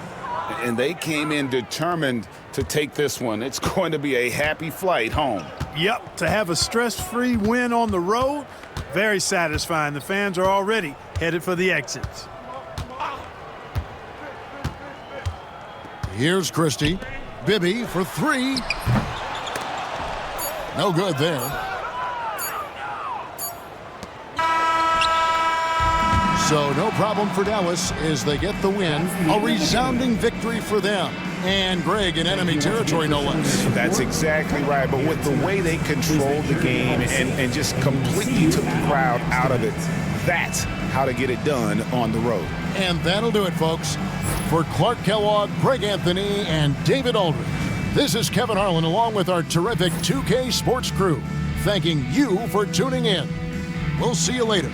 And they came in determined to take this one. It's going to be a happy flight home. Yep, to have a stress-free win on the road, very satisfying. The fans are already headed for the exits. Here's Christie. Bibby for three. No good there. So no problem for Dallas as they get the win. A resounding victory for them. And Greg in enemy territory, no less. That's exactly right. But with the way they controlled the game and just completely took the crowd out of it, that's how to get it done on the road. And that'll do it, folks. For Clark Kellogg, Greg Anthony, and David Aldridge, this is Kevin Harlan along with our terrific 2K Sports crew, thanking you for tuning in. We'll see you later.